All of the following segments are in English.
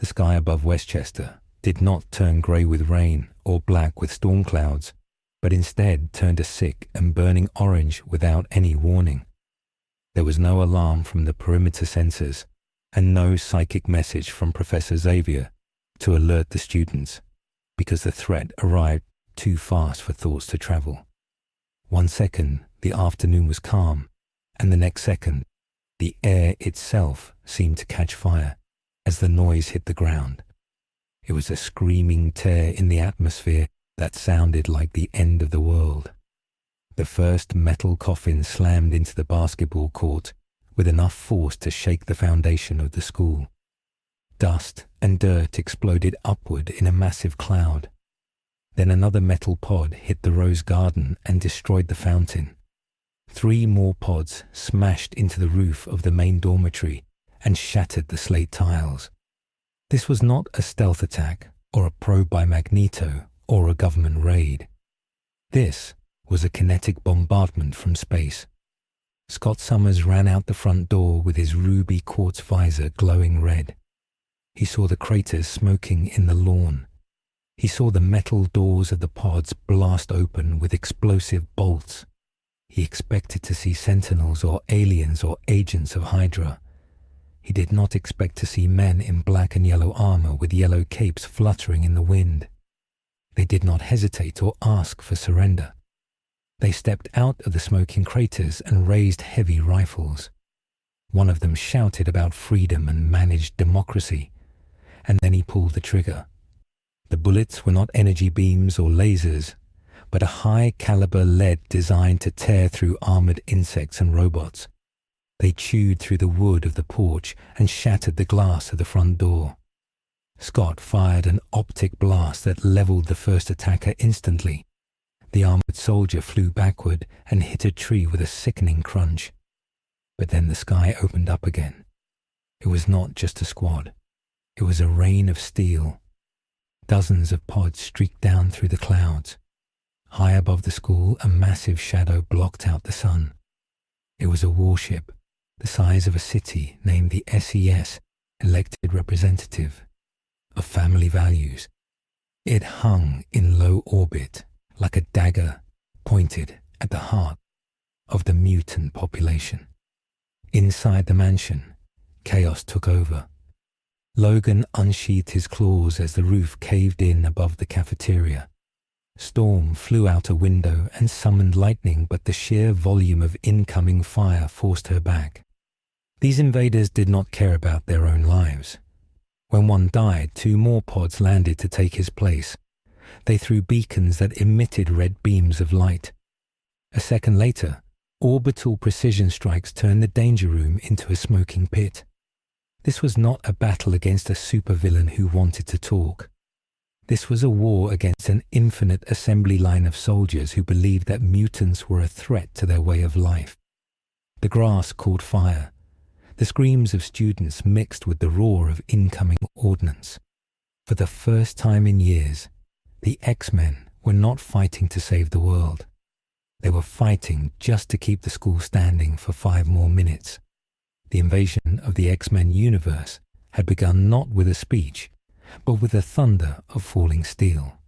The sky above Westchester did not turn grey with rain or black with storm clouds, but instead turned a sick and burning orange without any warning. There was no alarm from the perimeter sensors and no psychic message from Professor Xavier to alert the students, because the threat arrived too fast for thoughts to travel. 1 second, the afternoon was calm, and the next second, the air itself seemed to catch fire as the noise hit the ground. It was a screaming tear in the atmosphere that sounded like the end of the world. The first metal coffin slammed into the basketball court with enough force to shake the foundation of the school. Dust and dirt exploded upward in a massive cloud. Then another metal pod hit the rose garden and destroyed the fountain. 3 more pods smashed into the roof of the main dormitory and shattered the slate tiles. This was not a stealth attack or a probe by Magneto or a government raid. This was a kinetic bombardment from space. Scott Summers ran out the front door with his ruby quartz visor glowing red. He saw the craters smoking in the lawn. He saw the metal doors of the pods blast open with explosive bolts. He expected to see sentinels or aliens or agents of Hydra. He did not expect to see men in black and yellow armor with yellow capes fluttering in the wind. They did not hesitate or ask for surrender. They stepped out of the smoking craters and raised heavy rifles. One of them shouted about freedom and managed democracy, and then he pulled the trigger. The bullets were not energy beams or lasers, but a high-caliber lead designed to tear through armored insects and robots. They chewed through the wood of the porch and shattered the glass of the front door. Scott fired an optic blast that leveled the first attacker instantly. The armored soldier flew backward and hit a tree with a sickening crunch. But then the sky opened up again. It was not just a squad. It was a rain of steel. Dozens of pods streaked down through the clouds. High above the school, a massive shadow blocked out the sun. It was a warship, the size of a city, named the SES, Elected Representative, of Family Values. It hung in low orbit, like a dagger pointed at the heart of the mutant population. Inside the mansion, chaos took over. Logan unsheathed his claws as the roof caved in above the cafeteria. Storm flew out a window and summoned lightning, but the sheer volume of incoming fire forced her back. These invaders did not care about their own lives. When one died, 2 more pods landed to take his place. They threw beacons that emitted red beams of light. A second later, orbital precision strikes turned the danger room into a smoking pit. This was not a battle against a supervillain who wanted to talk. This was a war against an infinite assembly line of soldiers who believed that mutants were a threat to their way of life. The grass caught fire. The screams of students mixed with the roar of incoming ordnance. For the first time in years, the X-Men were not fighting to save the world. They were fighting just to keep the school standing for 5 more minutes. The invasion of the X-Men universe had begun not with a speech, but with the thunder of falling steel.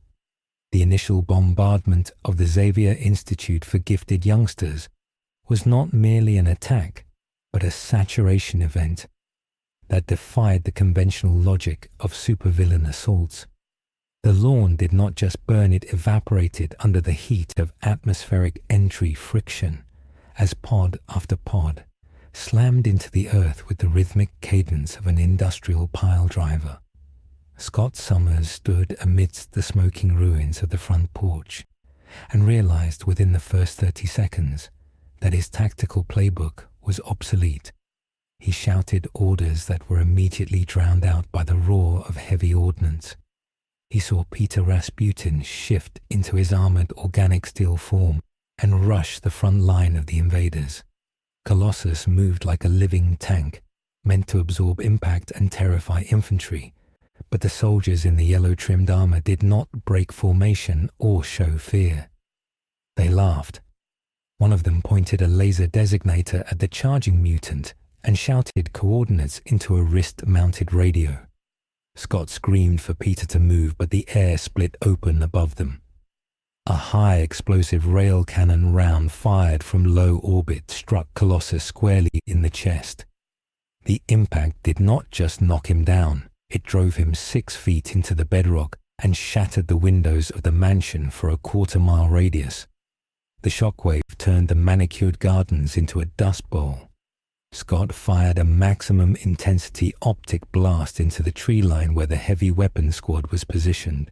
The initial bombardment of the Xavier Institute for Gifted Youngsters was not merely an attack, but a saturation event that defied the conventional logic of supervillain assaults. The lawn did not just burn, it evaporated under the heat of atmospheric entry friction as pod after pod slammed into the earth with the rhythmic cadence of an industrial pile driver. Scott Summers stood amidst the smoking ruins of the front porch and realized within the first 30 seconds that his tactical playbook was obsolete. He shouted orders that were immediately drowned out by the roar of heavy ordnance. He saw Peter Rasputin shift into his armored organic steel form and rush the front line of the invaders. Colossus moved like a living tank, meant to absorb impact and terrify infantry, but the soldiers in the yellow-trimmed armor did not break formation or show fear. They laughed. One of them pointed a laser designator at the charging mutant and shouted coordinates into a wrist-mounted radio. Scott screamed for Peter to move, but the air split open above them. A high explosive rail cannon round fired from low orbit struck Colossus squarely in the chest. The impact did not just knock him down, it drove him 6 feet into the bedrock and shattered the windows of the mansion for a quarter-mile radius. The shockwave turned the manicured gardens into a dust bowl. Scott fired a maximum intensity optic blast into the tree line where the heavy weapon squad was positioned.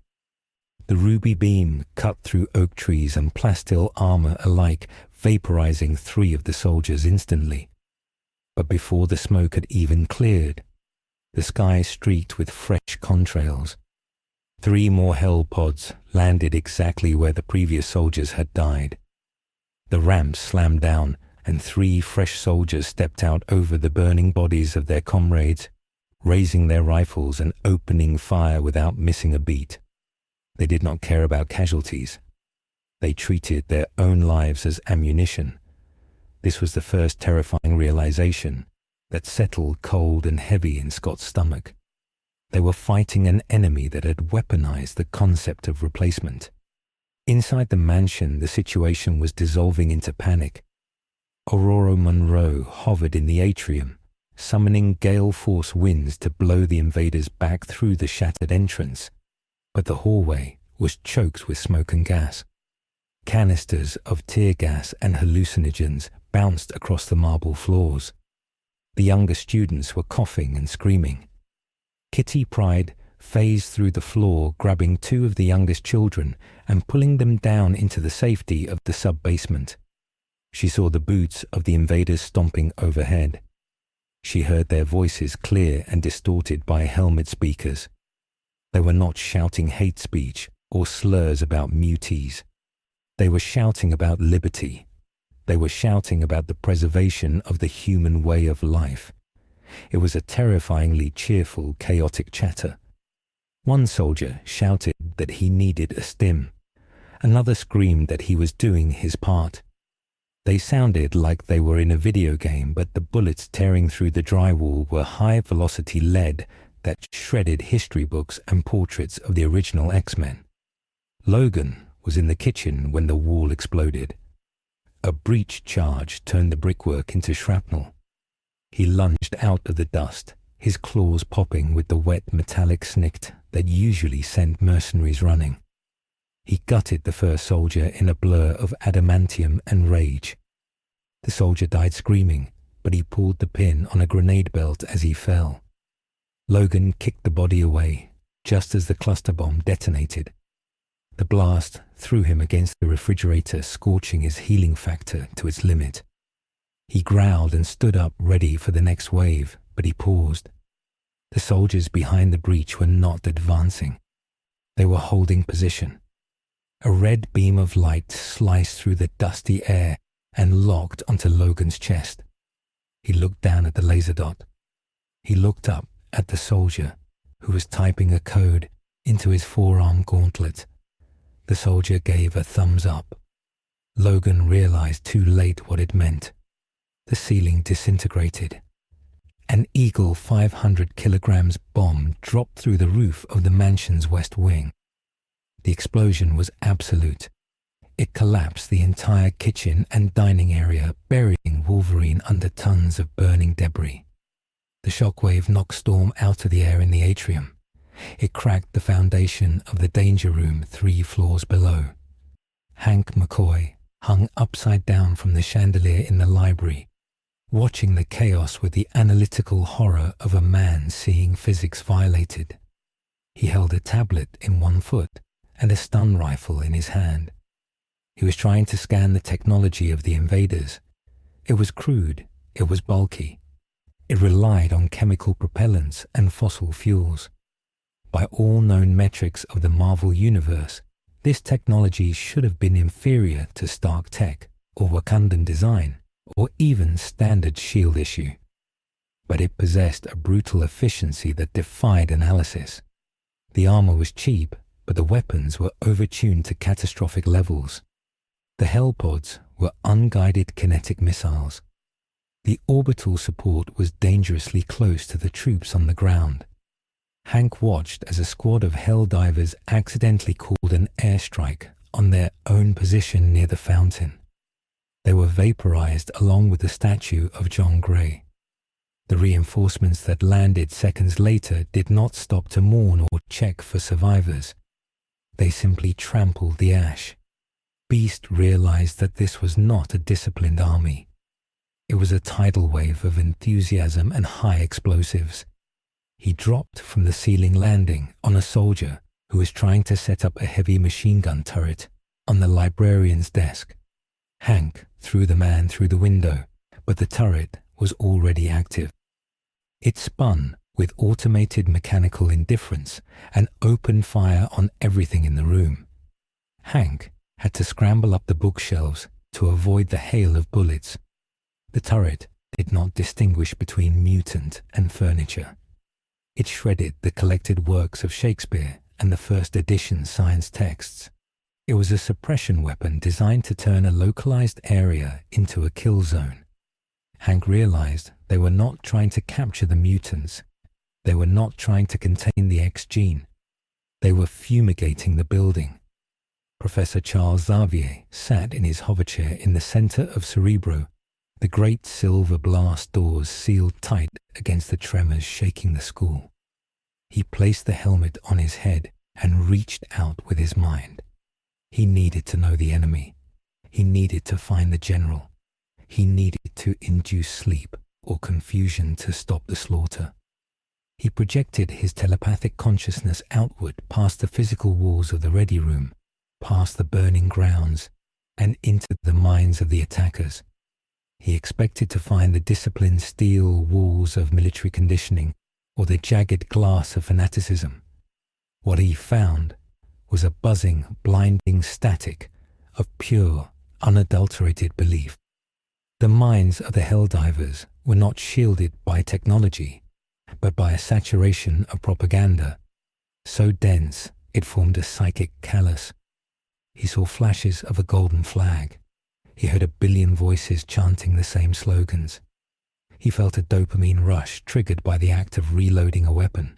The ruby beam cut through oak trees and plasteel armor alike, vaporizing 3 of the soldiers instantly. But before the smoke had even cleared, the sky streaked with fresh contrails. 3 more hell pods landed exactly where the previous soldiers had died. The ramps slammed down, and 3 fresh soldiers stepped out over the burning bodies of their comrades, raising their rifles and opening fire without missing a beat. They did not care about casualties. They treated their own lives as ammunition. This was the first terrifying realization that settled cold and heavy in Scott's stomach. They were fighting an enemy that had weaponized the concept of replacement. Inside the mansion, the situation was dissolving into panic. Aurora Monroe hovered in the atrium, summoning gale-force winds to blow the invaders back through the shattered entrance. But the hallway was choked with smoke and gas. Canisters of tear gas and hallucinogens bounced across the marble floors. The younger students were coughing and screaming. Kitty Pryde phased through the floor, grabbing 2 of the youngest children and pulling them down into the safety of the sub-basement. She saw the boots of the invaders stomping overhead. She heard their voices clear and distorted by helmet speakers. They were not shouting hate speech or slurs about muties. They were shouting about liberty. They were shouting about the preservation of the human way of life. It was a terrifyingly cheerful, chaotic chatter. One soldier shouted that he needed a stim. Another screamed that he was doing his part. They sounded like they were in a video game, but the bullets tearing through the drywall were high-velocity lead that shredded history books and portraits of the original X-Men. Logan was in the kitchen when the wall exploded. A breach charge turned the brickwork into shrapnel. He lunged out of the dust, his claws popping with the wet metallic snikt that usually sent mercenaries running. He gutted the first soldier in a blur of adamantium and rage. The soldier died screaming, but he pulled the pin on a grenade belt as he fell. Logan kicked the body away, just as the cluster bomb detonated. The blast threw him against the refrigerator, scorching his healing factor to its limit. He growled and stood up ready for the next wave, but he paused. The soldiers behind the breach were not advancing. They were holding position. A red beam of light sliced through the dusty air and locked onto Logan's chest. He looked down at the laser dot. He looked up at the soldier who was typing a code into his forearm gauntlet. The soldier gave a thumbs up. Logan realized too late what it meant. The ceiling disintegrated. An Eagle 500 kilograms bomb dropped through the roof of the mansion's west wing. The explosion was absolute. It collapsed the entire kitchen and dining area, burying Wolverine under tons of burning debris. The shockwave knocked Storm out of the air in the atrium. It cracked the foundation of the danger room 3 floors below. Hank McCoy hung upside down from the chandelier in the library, watching the chaos with the analytical horror of a man seeing physics violated. He held a tablet in one foot and a stun rifle in his hand. He was trying to scan the technology of the invaders. It was crude, it was bulky. It relied on chemical propellants and fossil fuels. By all known metrics of the Marvel Universe, this technology should have been inferior to Stark tech or Wakandan design, or even standard SHIELD issue. But it possessed a brutal efficiency that defied analysis. The armor was cheap, but the weapons were overtuned to catastrophic levels. The Hellpods were unguided kinetic missiles. The orbital support was dangerously close to the troops on the ground. Hank watched as a squad of Helldivers accidentally called an airstrike on their own position near the fountain. They were vaporized along with the statue of John Gray. The reinforcements that landed seconds later did not stop to mourn or check for survivors. They simply trampled the ash. Beast realized that this was not a disciplined army. It was a tidal wave of enthusiasm and high explosives. He dropped from the ceiling landing on a soldier who was trying to set up a heavy machine gun turret on the librarian's desk. Hank threw the man through the window, but the turret was already active. It spun with automated mechanical indifference and opened fire on everything in the room. Hank had to scramble up the bookshelves to avoid the hail of bullets. The turret did not distinguish between mutant and furniture. It shredded the collected works of Shakespeare and the first edition science texts. It was a suppression weapon designed to turn a localized area into a kill zone. Hank realized they were not trying to capture the mutants. They were not trying to contain the X gene. They were fumigating the building. Professor Charles Xavier sat in his hoverchair in the center of Cerebro, the great silver blast doors sealed tight against the tremors shaking the school. He placed the helmet on his head and reached out with his mind. He needed to know the enemy. He needed to find the general. He needed to induce sleep or confusion to stop the slaughter. He projected his telepathic consciousness outward past the physical walls of the ready room, past the burning grounds, and into the minds of the attackers. He expected to find the disciplined steel walls of military conditioning or the jagged glass of fanaticism. What he found was a buzzing, blinding static of pure, unadulterated belief. The minds of the Helldivers were not shielded by technology, but by a saturation of propaganda, so dense it formed a psychic callus. He saw flashes of a golden flag. He heard a billion voices chanting the same slogans. He felt a dopamine rush triggered by the act of reloading a weapon.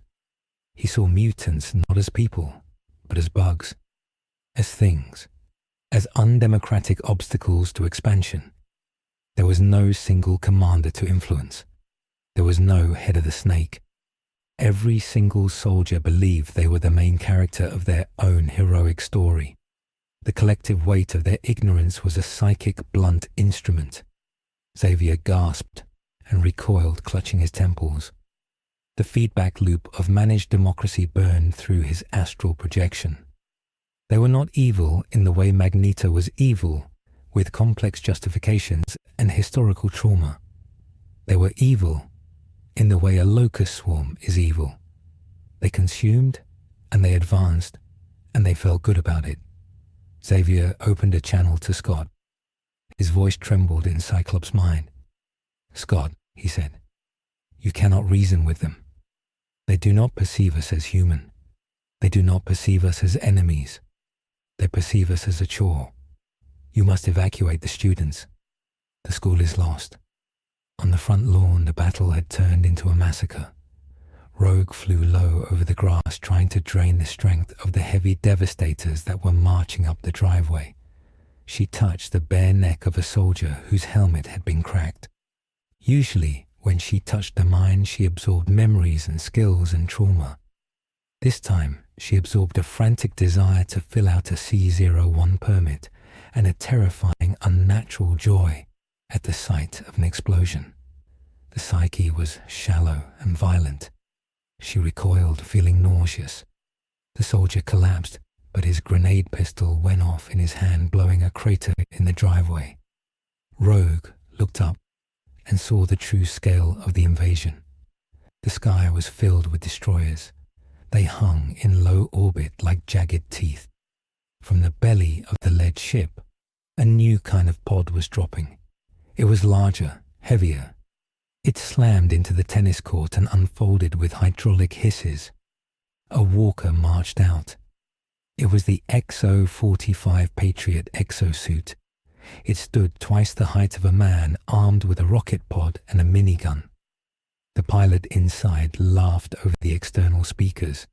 He saw mutants not as people, but as bugs, as things, as undemocratic obstacles to expansion. There was no single commander to influence. There was no head of the snake. Every single soldier believed they were the main character of their own heroic story. The collective weight of their ignorance was a psychic blunt instrument. Xavier gasped and recoiled, clutching his temples. The feedback loop of managed democracy burned through his astral projection. They were not evil in the way Magneto was evil, with complex justifications and historical trauma. They were evil in the way a locust swarm is evil. They consumed, and they advanced, and they felt good about it. Xavier opened a channel to Scott. His voice trembled in Cyclops' mind. "Scott," he said, "you cannot reason with them. They do not perceive us as human. They do not perceive us as enemies. They perceive us as a chore. You must evacuate the students. The school is lost." On the front lawn, the battle had turned into a massacre. Rogue flew low over the grass, trying to drain the strength of the heavy devastators that were marching up the driveway. She touched the bare neck of a soldier whose helmet had been cracked. Usually, when she touched the mind, she absorbed memories and skills and trauma. This time, she absorbed a frantic desire to fill out a C-01 permit and a terrifying, unnatural joy at the sight of an explosion. The psyche was shallow and violent. She recoiled, feeling nauseous. The soldier collapsed, but his grenade pistol went off in his hand, blowing a crater in the driveway. Rogue looked up and saw the true scale of the invasion. The sky was filled with destroyers. They hung in low orbit like jagged teeth. From the belly of the lead ship, a new kind of pod was dropping. It was larger, heavier. It slammed into the tennis court and unfolded with hydraulic hisses. A walker marched out. It was the XO-45 Patriot exosuit. It stood twice the height of a man, armed with a rocket pod and a minigun. The pilot inside laughed over the external speakers.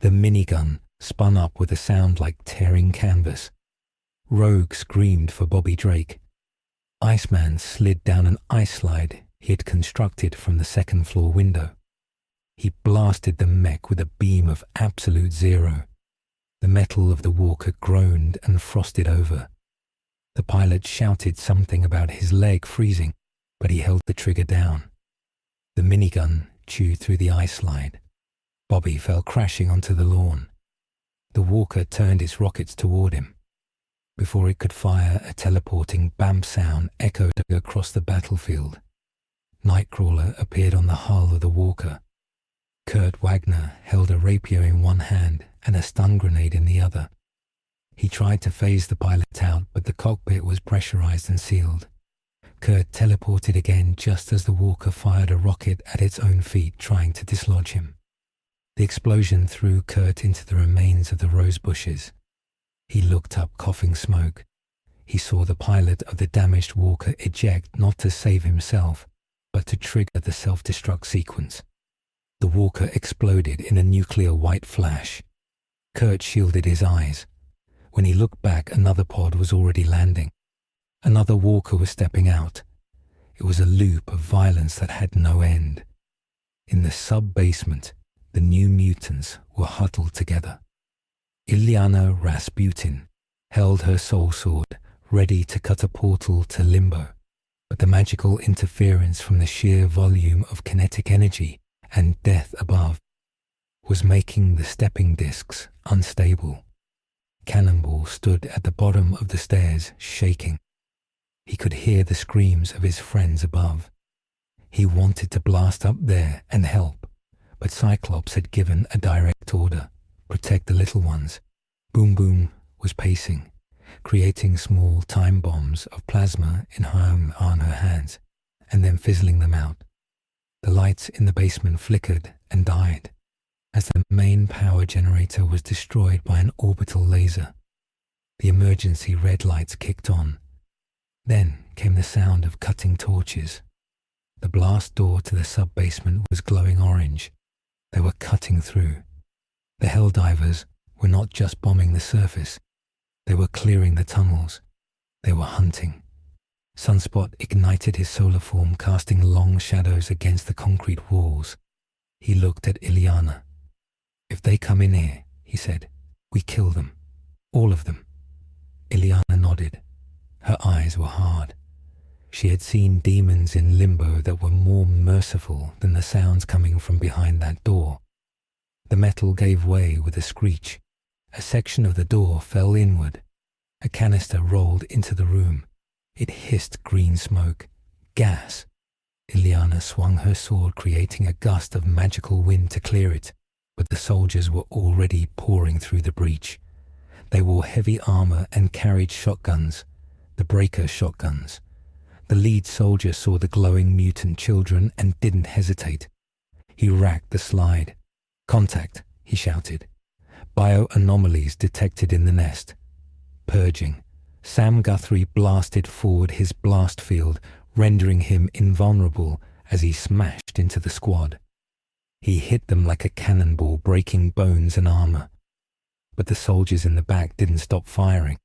The minigun spun up with a sound like tearing canvas. Rogue screamed for Bobby Drake. Iceman slid down an ice slide he had constructed from the second-floor window. He blasted the mech with a beam of absolute zero. The metal of the walker groaned and frosted over. The pilot shouted something about his leg freezing, but he held the trigger down. The minigun chewed through the ice slide. Bobby fell crashing onto the lawn. The walker turned its rockets toward him. Before it could fire, a teleporting bamp sound echoed across the battlefield. Nightcrawler appeared on the hull of the walker. Kurt Wagner held a rapier in one hand and a stun grenade in the other. He tried to phase the pilot out, but the cockpit was pressurized and sealed. Kurt teleported again just as the walker fired a rocket at its own feet, trying to dislodge him. The explosion threw Kurt into the remains of the rose bushes. He looked up, coughing smoke. He saw the pilot of the damaged walker eject, not to save himself, but to trigger the self-destruct sequence. The walker exploded in a nuclear white flash. Kurt shielded his eyes. When he looked back, another pod was already landing. Another walker was stepping out. It was a loop of violence that had no end. In the sub-basement, the new mutants were huddled together. Ilyana Rasputin held her soul sword, ready to cut a portal to Limbo, but the magical interference from the sheer volume of kinetic energy and death above was making the stepping discs unstable. Cannonball stood at the bottom of the stairs, shaking. He could hear the screams of his friends above. He wanted to blast up there and help, but Cyclops had given a direct order: protect the little ones. Boom Boom was pacing, creating small time bombs of plasma on her hands, and then fizzling them out. The lights in the basement flickered and died as the main power generator was destroyed by an orbital laser. The emergency red lights kicked on. Then came the sound of cutting torches. The blast door to the sub-basement was glowing orange. They were cutting through. The Helldivers were not just bombing the surface. They were clearing the tunnels. They were hunting. Sunspot ignited his solar form, casting long shadows against the concrete walls. He looked at Ilyana. "If they come in here," he said, "we kill them. All of them." Ilyana nodded. Her eyes were hard. She had seen demons in Limbo that were more merciful than the sounds coming from behind that door. The metal gave way with a screech. A section of the door fell inward. A canister rolled into the room. It hissed green smoke. Gas. Ilyana swung her sword, creating a gust of magical wind to clear it, but the soldiers were already pouring through the breach. They wore heavy armor and carried shotguns, the breaker shotguns. The lead soldier saw the glowing mutant children and didn't hesitate. He racked the slide. "Contact," he shouted. "Bio-anomalies detected in the nest." Purging. Sam Guthrie blasted forward his blast field, rendering him invulnerable as he smashed into the squad. He hit them like a cannonball, breaking bones and armor. But the soldiers in the back didn't stop firing.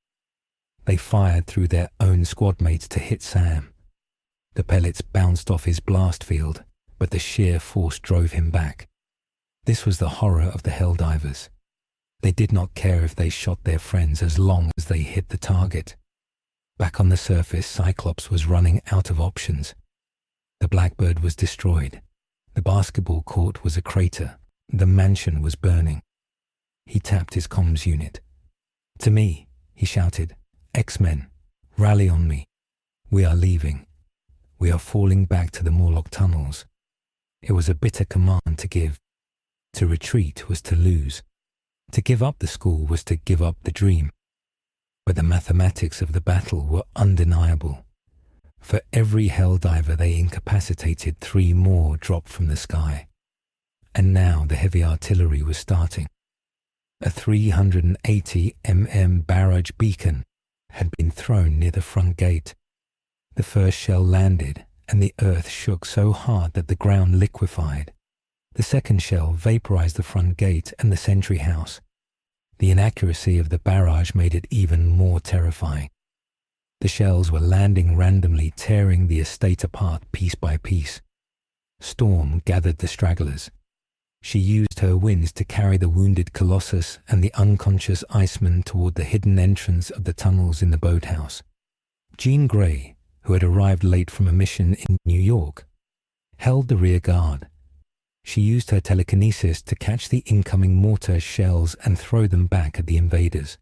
They fired through their own squad mates to hit Sam. The pellets bounced off his blast field, but the sheer force drove him back. This was the horror of the Helldivers. They did not care if they shot their friends as long as they hit the target. Back on the surface, Cyclops was running out of options. The Blackbird was destroyed. The basketball court was a crater. The mansion was burning. He tapped his comms unit. "To me," he shouted. "X-Men, rally on me. We are leaving. We are falling back to the Morlock tunnels." It was a bitter command to give. To retreat was to lose. To give up the school was to give up the dream. But the mathematics of the battle were undeniable. For every Helldiver they incapacitated, 3 more dropped from the sky. And now the heavy artillery was starting. A 380 mm barrage beacon had been thrown near the front gate. The first shell landed and the earth shook so hard that the ground liquefied. The second shell vaporized the front gate and the sentry house. The inaccuracy of the barrage made it even more terrifying. The shells were landing randomly, tearing the estate apart piece by piece. Storm gathered the stragglers. She used her winds to carry the wounded Colossus and the unconscious Iceman toward the hidden entrance of the tunnels in the boathouse. Jean Grey, who had arrived late from a mission in New York, held the rear guard. She used her telekinesis to catch the incoming mortar shells and throw them back at the invaders.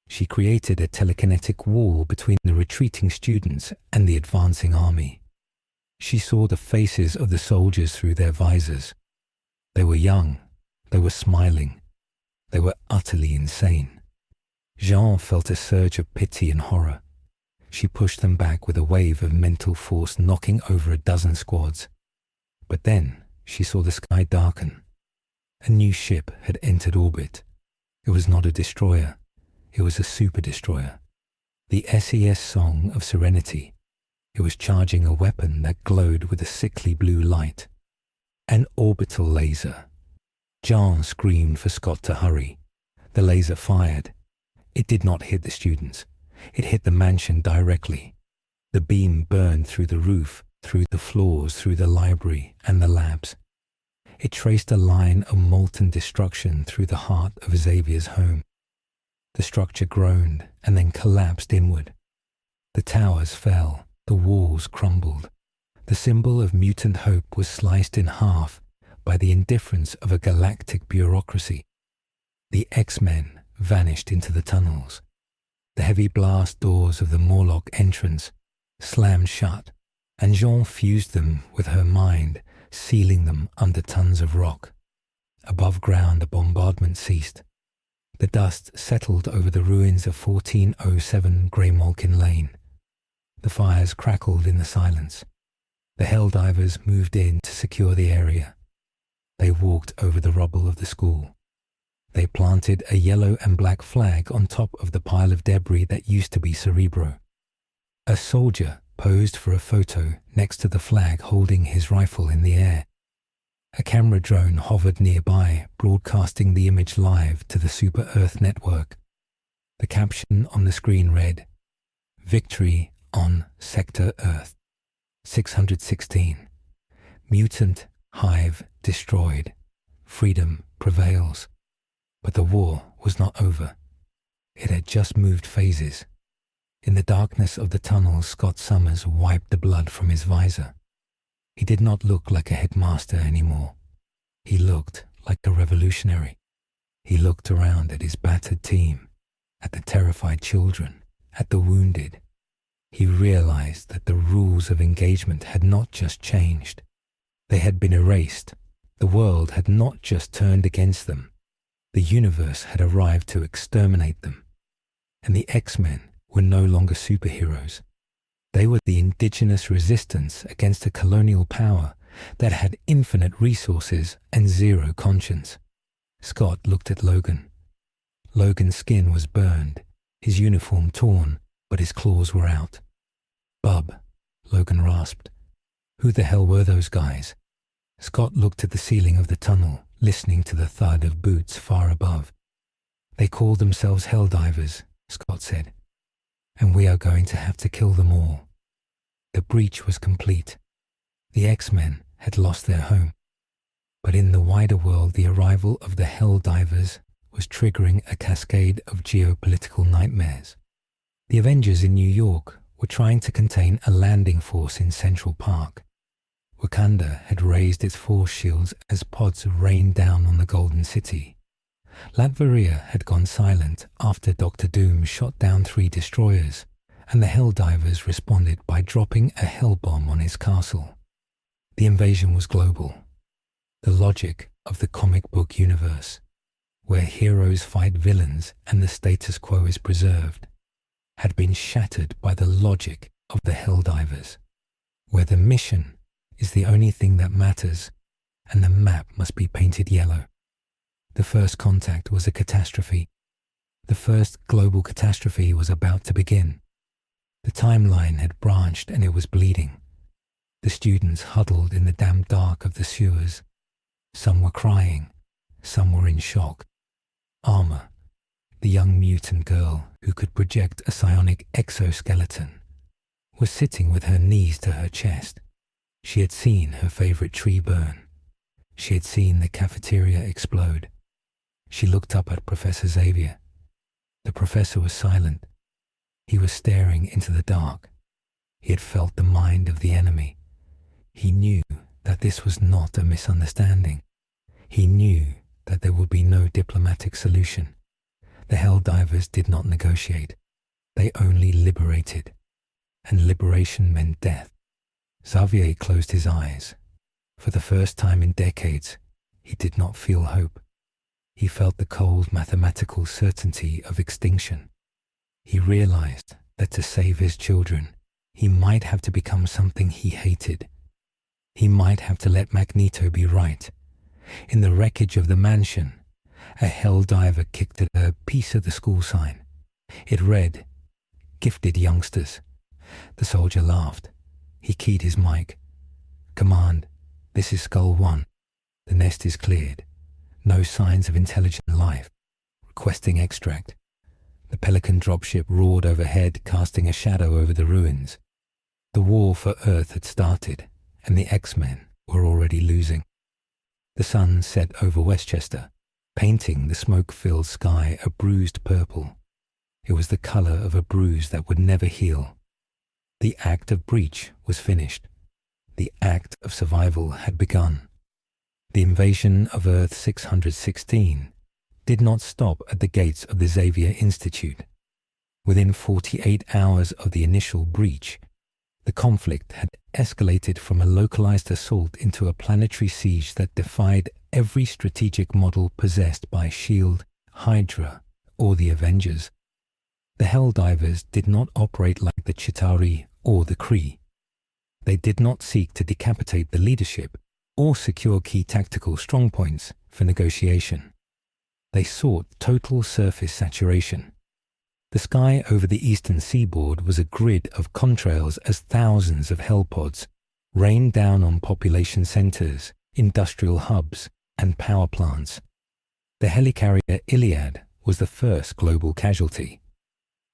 She created a telekinetic wall between the retreating students and the advancing army. She saw the faces of the soldiers through their visors. They were young, they were smiling, they were utterly insane. Jean felt a surge of pity and horror. She pushed them back with a wave of mental force knocking over a dozen squads. But then she saw the sky darken. A new ship had entered orbit. It was not a destroyer. It was a super-destroyer. The SES Song of Serenity. It was charging a weapon that glowed with a sickly blue light. An orbital laser. Jean screamed for Scott to hurry. The laser fired. It did not hit the students. It hit the mansion directly. The beam burned through the roof, through the floors, through the library and the labs. It traced a line of molten destruction through the heart of Xavier's home. The structure groaned and then collapsed inward. The towers fell, the walls crumbled. The symbol of mutant hope was sliced in half by the indifference of a galactic bureaucracy. The X-Men vanished into the tunnels. The heavy blast doors of the monologue entrance slammed shut, and Jean fused them with her mind, sealing them under tons of rock. Above ground, the bombardment ceased. The dust settled over the ruins of 1407 Greymalkin Lane. The fires crackled in the silence. The Helldivers moved in to secure the area. They walked over the rubble of the school. They planted a yellow and black flag on top of the pile of debris that used to be Cerebro. A soldier posed for a photo next to the flag holding his rifle in the air. A camera drone hovered nearby, broadcasting the image live to the Super Earth network. The caption on the screen read, "Victory on Sector Earth, 616. Mutant hive destroyed. Freedom prevails." But the war was not over. It had just moved phases. In the darkness of the tunnel, Scott Summers wiped the blood from his visor. He did not look like a headmaster anymore. He looked like a revolutionary. He looked around at his battered team, at the terrified children, at the wounded. He realized that the rules of engagement had not just changed. They had been erased. The world had not just turned against them. The universe had arrived to exterminate them. And the X-Men were no longer superheroes. They were the indigenous resistance against a colonial power that had infinite resources and zero conscience. Scott looked at Logan. Logan's skin was burned, his uniform torn, but his claws were out. "Bub," Logan rasped. "Who the hell were those guys?" Scott looked at the ceiling of the tunnel, listening to the thud of boots far above. "They called themselves Helldivers," Scott said. "And we are going to have to kill them all." The breach was complete. The X-Men had lost their home. But in the wider world, the arrival of the Helldivers was triggering a cascade of geopolitical nightmares. The Avengers in New York were trying to contain a landing force in Central Park. Wakanda had raised its force shields as pods rained down on the Golden City. Latveria had gone silent after Dr. Doom shot down 3 destroyers, and the Helldivers responded by dropping a hell bomb on his castle. The invasion was global. The logic of the comic book universe, where heroes fight villains and the status quo is preserved, had been shattered by the logic of the Helldivers, where the mission is the only thing that matters and the map must be painted yellow. The first contact was a catastrophe. The first global catastrophe was about to begin. The timeline had branched and it was bleeding. The students huddled in the damp dark of the sewers. Some were crying, some were in shock. Armor, the young mutant girl who could project a psionic exoskeleton, was sitting with her knees to her chest. She had seen her favorite tree burn. She had seen the cafeteria explode. She looked up at Professor Xavier. The professor was silent. He was staring into the dark. He had felt the mind of the enemy. He knew that this was not a misunderstanding. He knew that there would be no diplomatic solution. The Helldivers did not negotiate. They only liberated. And liberation meant death. Xavier closed his eyes. For the first time in decades, he did not feel hope. He felt the cold mathematical certainty of extinction. He realized that to save his children, he might have to become something he hated. He might have to let Magneto be right. In the wreckage of the mansion, a Helldiver kicked at a piece of the school sign. It read, "Gifted youngsters." The soldier laughed. He keyed his mic. "Command, this is Skull 1. The nest is cleared. No signs of intelligent life. Requesting extract." The Pelican dropship roared overhead, casting a shadow over the ruins. The war for Earth had started, and the X-Men were already losing. The sun set over Westchester, painting the smoke-filled sky a bruised purple. It was the color of a bruise that would never heal. The act of breach was finished. The act of survival had begun. The invasion of Earth 616 did not stop at the gates of the Xavier Institute. Within 48 hours of the initial breach, the conflict had escalated from a localized assault into a planetary siege that defied every strategic model possessed by S.H.I.E.L.D., Hydra, or the Avengers. The Helldivers did not operate like the Chitauri or the Kree. They did not seek to decapitate the leadership or secure key tactical strongpoints for negotiation. They sought total surface saturation. The sky over the eastern seaboard was a grid of contrails as thousands of hellpods rained down on population centers, industrial hubs, and power plants. The helicarrier Iliad was the first global casualty.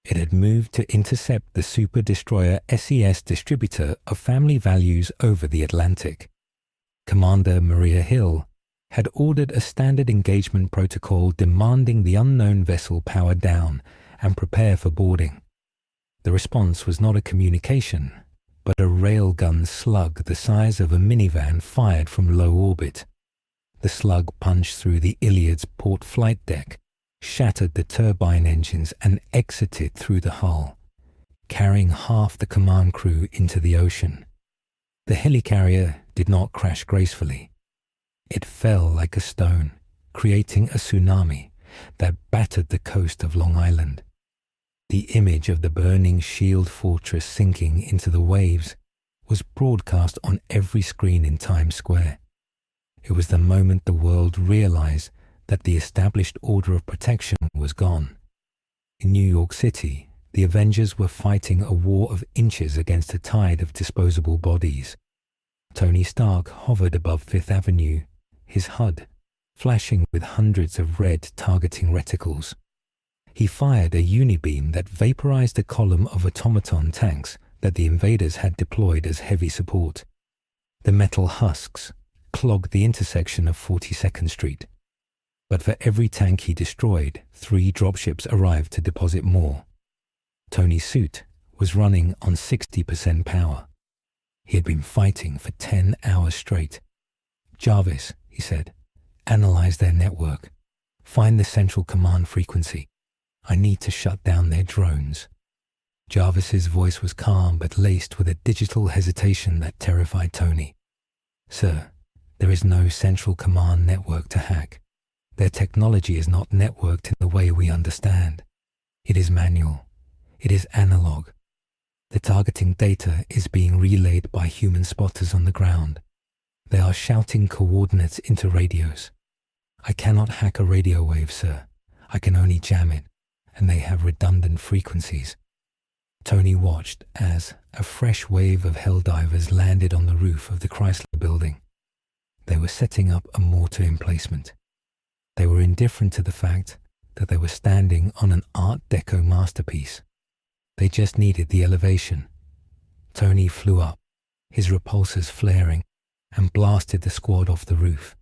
It had moved to intercept the super-destroyer SES distributor of family values over the Atlantic. Commander Maria Hill had ordered a standard engagement protocol demanding the unknown vessel power down and prepare for boarding. The response was not a communication, but a railgun slug the size of a minivan fired from low orbit. The slug punched through the Iliad's port flight deck, shattered the turbine engines, and exited through the hull, carrying half the command crew into the ocean. The helicarrier did not crash gracefully. It fell like a stone, creating a tsunami that battered the coast of Long Island. The image of the burning shield fortress sinking into the waves was broadcast on every screen in Times Square. It was the moment the world realized that the established order of protection was gone. In New York City, the Avengers were fighting a war of inches against a tide of disposable bodies. Tony Stark hovered above Fifth Avenue, his HUD flashing with hundreds of red targeting reticles. He fired a unibeam that vaporized a column of automaton tanks that the invaders had deployed as heavy support. The metal husks clogged the intersection of 42nd Street. But for every tank he destroyed, 3 dropships arrived to deposit more. Tony's suit was running on 60% power. He had been fighting for 10 hours straight. "Jarvis," he said, "analyze their network. Find the central command frequency. I need to shut down their drones." Jarvis's voice was calm but laced with a digital hesitation that terrified Tony. "Sir, there is no central command network to hack. Their technology is not networked in the way we understand. It is manual. It is analog. The targeting data is being relayed by human spotters on the ground. They are shouting coordinates into radios. I cannot hack a radio wave, sir. I can only jam it, and they have redundant frequencies." Tony watched as a fresh wave of Helldivers landed on the roof of the Chrysler building. They were setting up a mortar emplacement. They were indifferent to the fact that they were standing on an Art Deco masterpiece. They just needed the elevation. Tony flew up, his repulsors flaring, and blasted the squad off the roof.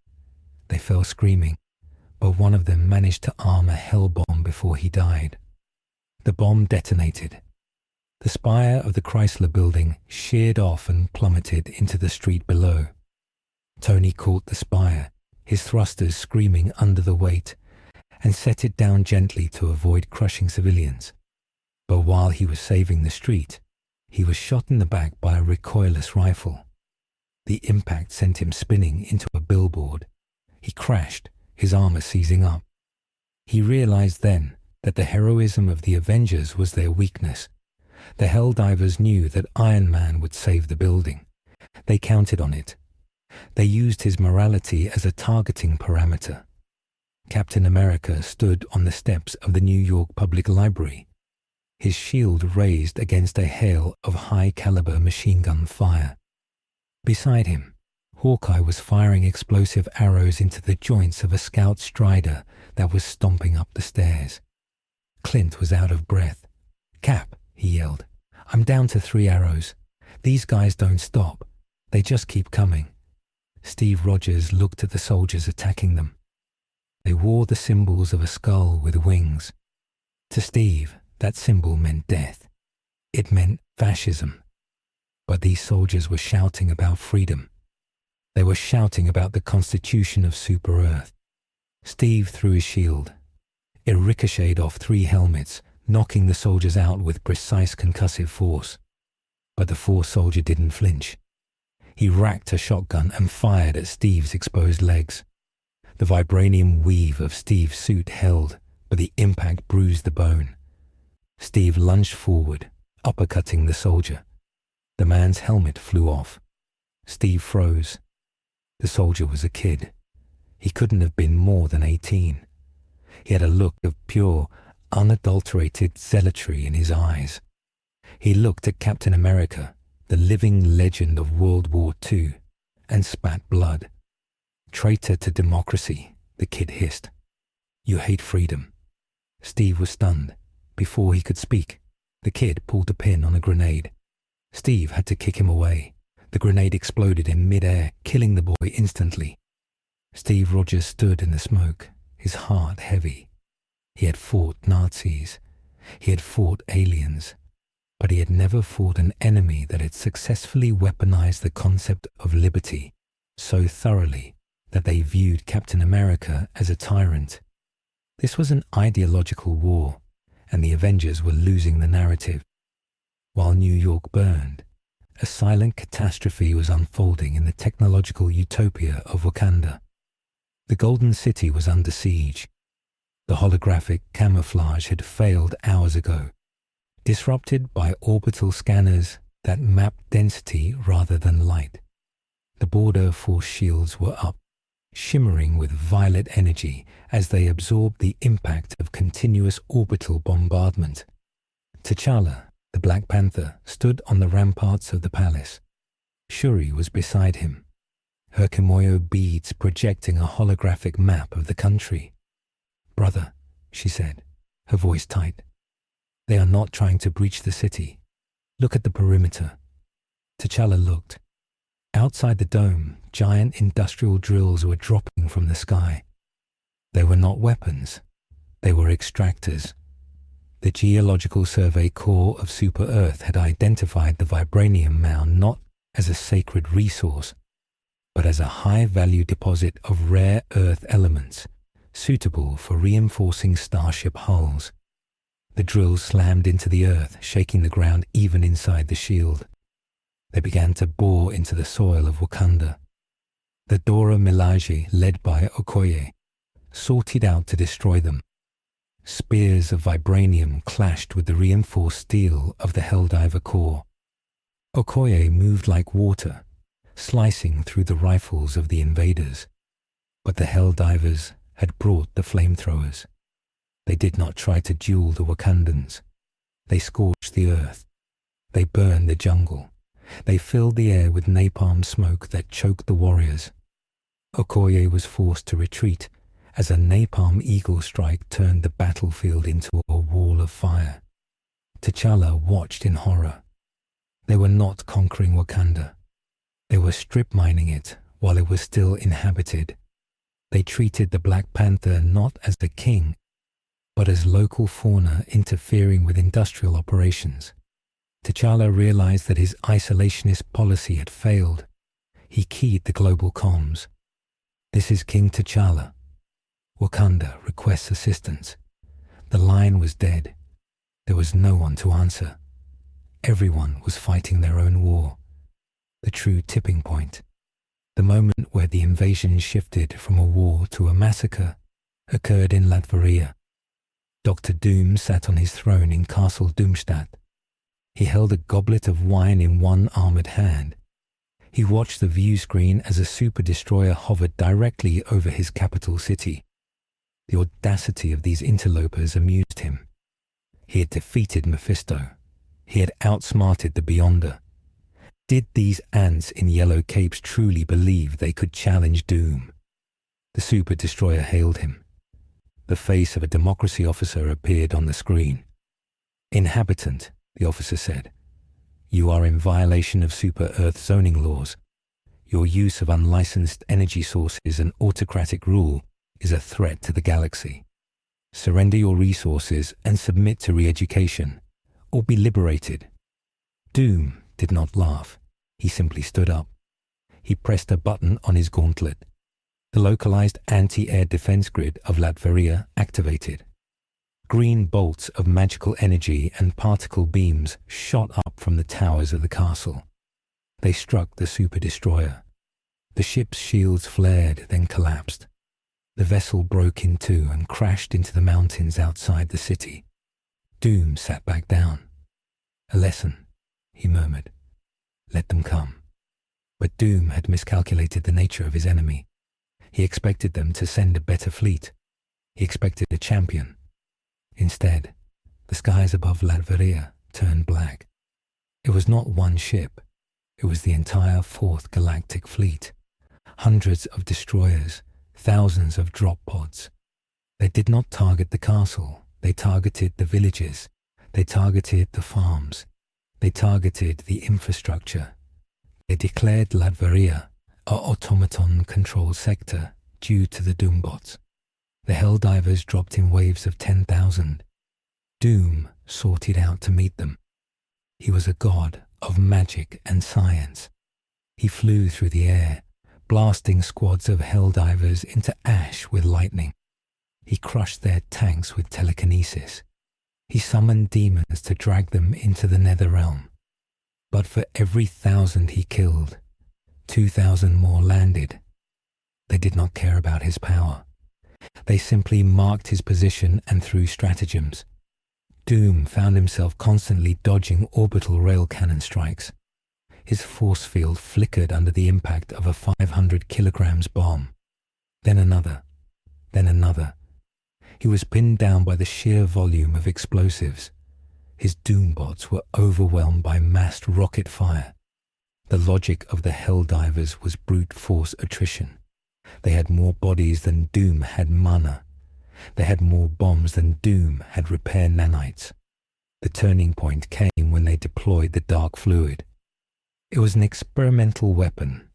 They fell screaming, but one of them managed to arm a hell bomb before he died. The bomb detonated. The spire of the Chrysler building sheared off and plummeted into the street below. Tony caught the spire, his thrusters screaming under the weight, and set it down gently to avoid crushing civilians. But while he was saving the street, he was shot in the back by a recoilless rifle. The impact sent him spinning into a billboard. He crashed, his armor seizing up. He realized then that the heroism of the Avengers was their weakness. The Helldivers knew that Iron Man would save the building. They counted on it. They used his morality as a targeting parameter. Captain America stood on the steps of the New York Public Library, his shield raised against a hail of high-caliber machine gun fire. Beside him, Hawkeye was firing explosive arrows into the joints of a scout strider that was stomping up the stairs. Clint was out of breath. "Cap," he yelled, "I'm down to 3 arrows. These guys don't stop. They just keep coming." Steve Rogers looked at the soldiers attacking them. They wore the symbols of a skull with wings. To Steve, that symbol meant death. It meant fascism. But these soldiers were shouting about freedom. They were shouting about the constitution of Super Earth. Steve threw his shield. It ricocheted off 3 helmets, knocking the soldiers out with precise concussive force. But the 4th soldier didn't flinch. He racked a shotgun and fired at Steve's exposed legs. The vibranium weave of Steve's suit held, but the impact bruised the bone. Steve lunged forward, uppercutting the soldier. The man's helmet flew off. Steve froze. The soldier was a kid. He couldn't have been more than 18. He had a look of pure, unadulterated zealotry in his eyes. He looked at Captain America, the living legend of World War II, and spat blood. "Traitor to democracy," the kid hissed. "You hate freedom." Steve was stunned. Before he could speak, the kid pulled a pin on a grenade. Steve had to kick him away. The grenade exploded in mid-air, killing the boy instantly. Steve Rogers stood in the smoke, his heart heavy. He had fought Nazis. He had fought aliens. But he had never fought an enemy that had successfully weaponized the concept of liberty so thoroughly that they viewed Captain America as a tyrant. This was an ideological war, and the Avengers were losing the narrative. While New York burned, a silent catastrophe was unfolding in the technological utopia of Wakanda. The Golden City was under siege. The holographic camouflage had failed hours ago, disrupted by orbital scanners that mapped density rather than light. The border force shields were up, shimmering with violet energy as they absorbed the impact of continuous orbital bombardment. T'Challa, the Black Panther, stood on the ramparts of the palace. Shuri was beside him, her kimono beads projecting a holographic map of the country. "Brother," she said, her voice tight, "they are not trying to breach the city. Look at the perimeter." T'Challa looked. Outside the dome, giant industrial drills were dropping from the sky. They were not weapons. They were extractors. The Geological Survey Corps of Super Earth had identified the vibranium mound not as a sacred resource, but as a high-value deposit of rare Earth elements, suitable for reinforcing starship hulls. The drills slammed into the earth, shaking the ground even inside the shield. They began to bore into the soil of Wakanda. The Dora Milaje, led by Okoye, sorted out to destroy them. Spears of vibranium clashed with the reinforced steel of the Helldiver core. Okoye moved like water, slicing through the rifles of the invaders. But the Helldivers had brought the flamethrowers. They did not try to duel the Wakandans. They scorched the earth, They burned the jungle. They filled the air with napalm smoke that choked the warriors. Okoye was forced to retreat as a napalm eagle strike turned the battlefield into a wall of fire. T'Challa watched in horror. They were not conquering Wakanda. They were strip mining it while it was still inhabited. They treated the Black Panther not as the king, but as local fauna interfering with industrial operations. T'Challa realized that his isolationist policy had failed. He keyed the global comms. "This is King T'Challa. Wakanda requests assistance." The line was dead. There was no one to answer. Everyone was fighting their own war. The true tipping point, the moment where the invasion shifted from a war to a massacre, occurred in Latveria. Dr. Doom sat on his throne in Castle Doomstadt. He held a goblet of wine in one armored hand. He watched the view screen as a super destroyer hovered directly over his capital city. The audacity of these interlopers amused him. He had defeated Mephisto. He had outsmarted the Beyonder. Did these ants in yellow capes truly believe they could challenge Doom? The super destroyer hailed him. The face of a democracy officer appeared on the screen. "Inhabitant," the officer said, "you are in violation of Super Earth zoning laws. Your use of unlicensed energy sources and autocratic rule is a threat to the galaxy. Surrender your resources and submit to re-education, or be liberated." Doom did not laugh. He simply stood up. He pressed a button on his gauntlet. The localized anti-air defense grid of Latveria activated. Green bolts of magical energy and particle beams shot up from the towers of the castle. They struck the super destroyer. The ship's shields flared, then collapsed. The vessel broke in two and crashed into the mountains outside the city. Doom sat back down. "A lesson," he murmured. "Let them come." But Doom had miscalculated the nature of his enemy. He expected them to send a better fleet. He expected a champion. Instead, the skies above Latveria turned black. It was not one ship. It was the entire Fourth Galactic Fleet. Hundreds of destroyers, thousands of drop pods. They did not target the castle. They targeted the villages. They targeted the farms. They targeted the infrastructure. They declared Latveria a automaton control sector due to the Doombots. The Helldivers dropped in waves of 10,000. Doom sorted out to meet them. He was a god of magic and science. He flew through the air, blasting squads of Helldivers into ash with lightning. He crushed their tanks with telekinesis. He summoned demons to drag them into the nether realm. But for every 1,000 he killed, 2,000 more landed. They did not care about his power. They simply marked his position and threw stratagems. Doom found himself constantly dodging orbital rail cannon strikes. His force field flickered under the impact of a 500 kilograms bomb. Then another. Then another. He was pinned down by the sheer volume of explosives. His Doombots were overwhelmed by massed rocket fire. The logic of the Helldivers was brute force attrition. They had more bodies than Doom had mana. They had more bombs than Doom had repair nanites. The turning point came when they deployed the dark fluid. It was an experimental weapon,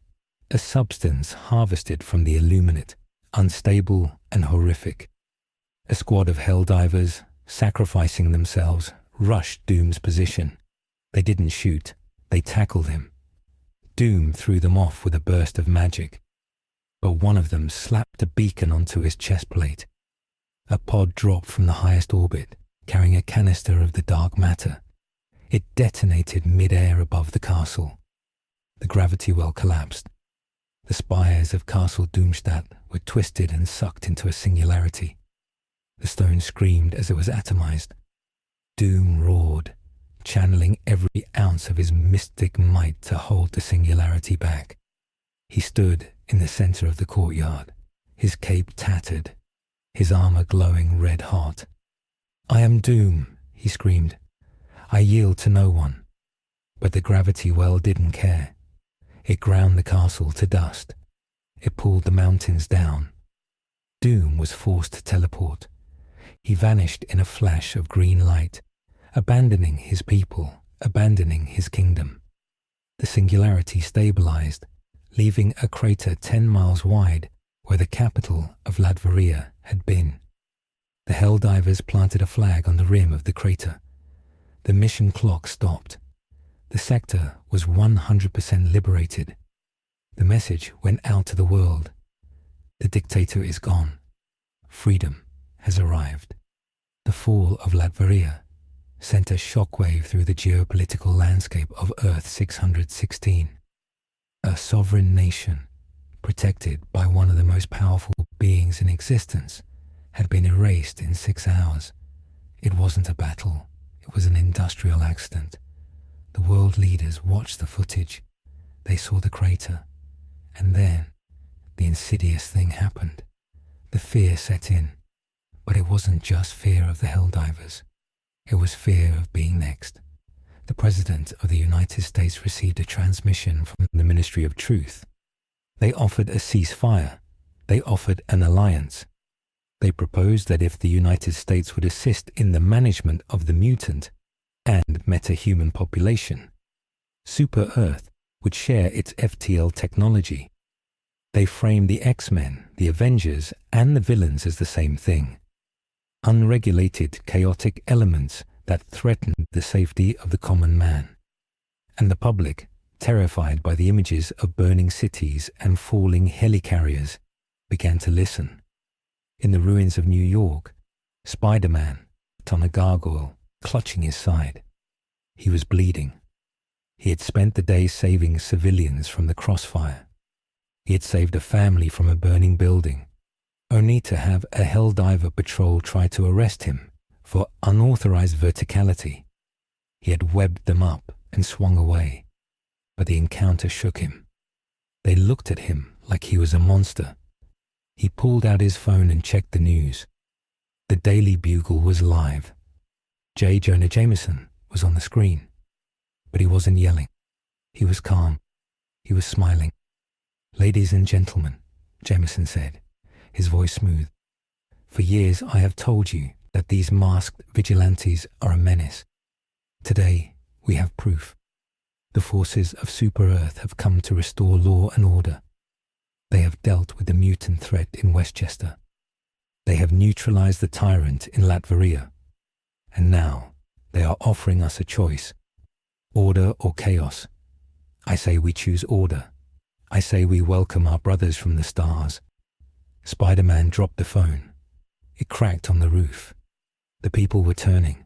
a substance harvested from the Illuminate, unstable and horrific. A squad of Helldivers, sacrificing themselves, rushed Doom's position. They didn't shoot, they tackled him. Doom threw them off with a burst of magic. But one of them slapped a beacon onto his chest plate. A pod dropped from the highest orbit, carrying a canister of the dark matter. It detonated mid-air above the castle. The gravity well collapsed. The spires of Castle Doomstadt were twisted and sucked into a singularity. The stone screamed as it was atomized. Doom roared, channeling every ounce of his mystic might to hold the singularity back. He stood in the center of the courtyard, his cape tattered, his armor glowing red hot. "I am Doom," he screamed. "I yield to no one. But the gravity well didn't care. It ground the castle to dust. It pulled the mountains down. Doom was forced to teleport. He vanished in a flash of green light, abandoning his people, abandoning his kingdom. The singularity stabilized, leaving a crater 10 miles wide where the capital of Latveria had been. The Helldivers planted a flag on the rim of the crater. The mission clock stopped. The sector was 100% liberated. The message went out to the world. The dictator is gone. Freedom has arrived. The fall of Latveria sent a shockwave through the geopolitical landscape of Earth 616. A sovereign nation, protected by one of the most powerful beings in existence, had been erased in 6 hours. It wasn't a battle. It was an industrial accident. The world leaders watched the footage. They saw the crater. And then, the insidious thing happened. The fear set in. But it wasn't just fear of the Helldivers. It was fear of being next. The President of the United States received a transmission from the Ministry of Truth. They offered a ceasefire. They offered an alliance. They proposed that if the United States would assist in the management of the mutant and meta-human population, Super Earth would share its FTL technology. They framed the X-Men, the Avengers, and the villains as the same thing. Unregulated, chaotic elements that threatened the safety of the common man. And the public, terrified by the images of burning cities and falling helicarriers, began to listen. In the ruins of New York, Spider-Man sat on a gargoyle, clutching his side. He was bleeding. He had spent the day saving civilians from the crossfire. He had saved a family from a burning building, only to have a Helldiver patrol try to arrest him for unauthorized verticality. He had webbed them up and swung away, but the encounter shook him. They looked at him like he was a monster. He pulled out his phone and checked the news. The Daily Bugle was live. J. Jonah Jameson was on the screen, but he wasn't yelling. He was calm. He was smiling. "Ladies and gentlemen," Jameson said, his voice smooth, "for years I have told you that these masked vigilantes are a menace. Today we have proof. The forces of Super Earth have come to restore law and order. They have dealt with the mutant threat in Westchester. They have neutralized the tyrant in Latveria. And now they are offering us a choice, order or chaos. I say we choose order. I say we welcome our brothers from the stars." Spider-Man dropped the phone. It cracked on the roof. The people were turning.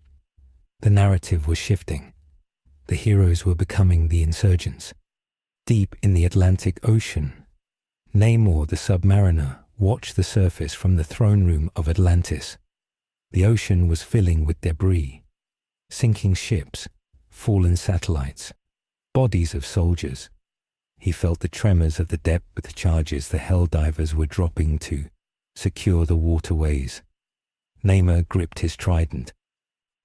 The narrative was shifting. The heroes were becoming the insurgents. Deep in the Atlantic Ocean, Namor the submariner watched the surface from the throne room of Atlantis. The ocean was filling with debris, sinking ships, fallen satellites, bodies of soldiers. He felt the tremors of the depth charges the Helldivers were dropping to secure the waterways. Namor gripped his trident.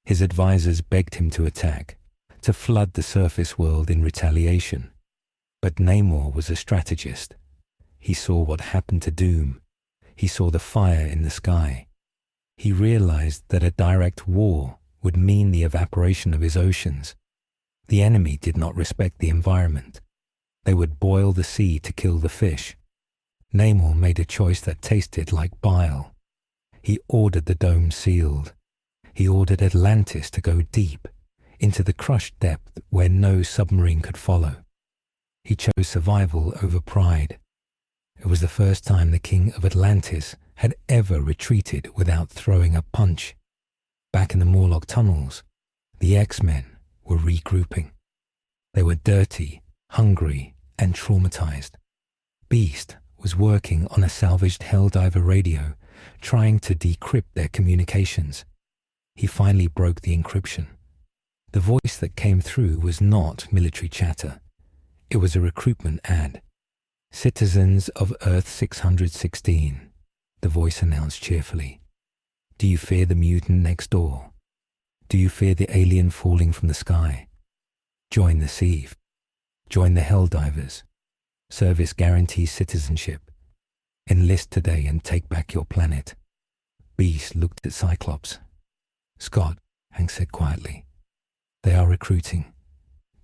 His advisors begged him to attack, to flood the surface world in retaliation. But Namor was a strategist. He saw what happened to Doom. He saw the fire in the sky. He realized that a direct war would mean the evaporation of his oceans. The enemy did not respect the environment. They would boil the sea to kill the fish. Namor made a choice that tasted like bile. He ordered the dome sealed. He ordered Atlantis to go deep, into the crushed depth where no submarine could follow. He chose survival over pride. It was the first time the king of Atlantis had ever retreated without throwing a punch. Back in the Monologue tunnels, the X-Men were regrouping. They were dirty, hungry, and traumatized. Beast was working on a salvaged Helldiver radio, trying to decrypt their communications. He finally broke the encryption. The voice that came through was not military chatter. It was a recruitment ad. "Citizens of Earth 616, the voice announced cheerfully. Do you fear the mutant next door? Do you fear the alien falling from the sky? Join the Sieve. Join the Helldivers. Service guarantees citizenship. Enlist today and take back your planet. Beast looked at Cyclops. Scott, Hank said quietly. They are recruiting.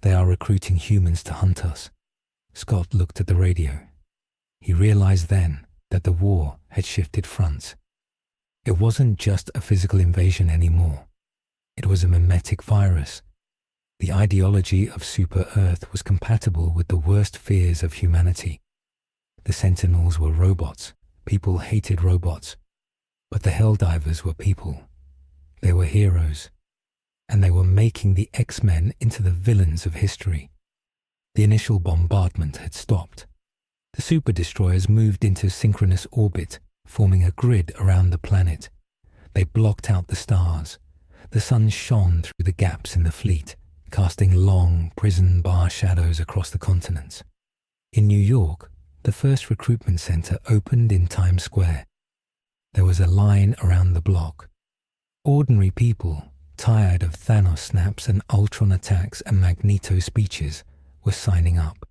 They are recruiting humans to hunt us. Scott looked at the radio. He realized then that the war had shifted fronts. It wasn't just a physical invasion anymore. It was a mimetic virus. The ideology of Super Earth was compatible with the worst fears of humanity. The Sentinels were robots. People hated robots. But the Helldivers were people. They were heroes. And they were making the X-Men into the villains of history. The initial bombardment had stopped. The super destroyers moved into synchronous orbit, forming a grid around the planet. They blocked out the stars. The sun shone through the gaps in the fleet, casting long prison bar shadows across the continents. In New York, the first recruitment center opened in Times Square. There was a line around the block. Ordinary people, tired of Thanos snaps and Ultron attacks and Magneto speeches, were signing up.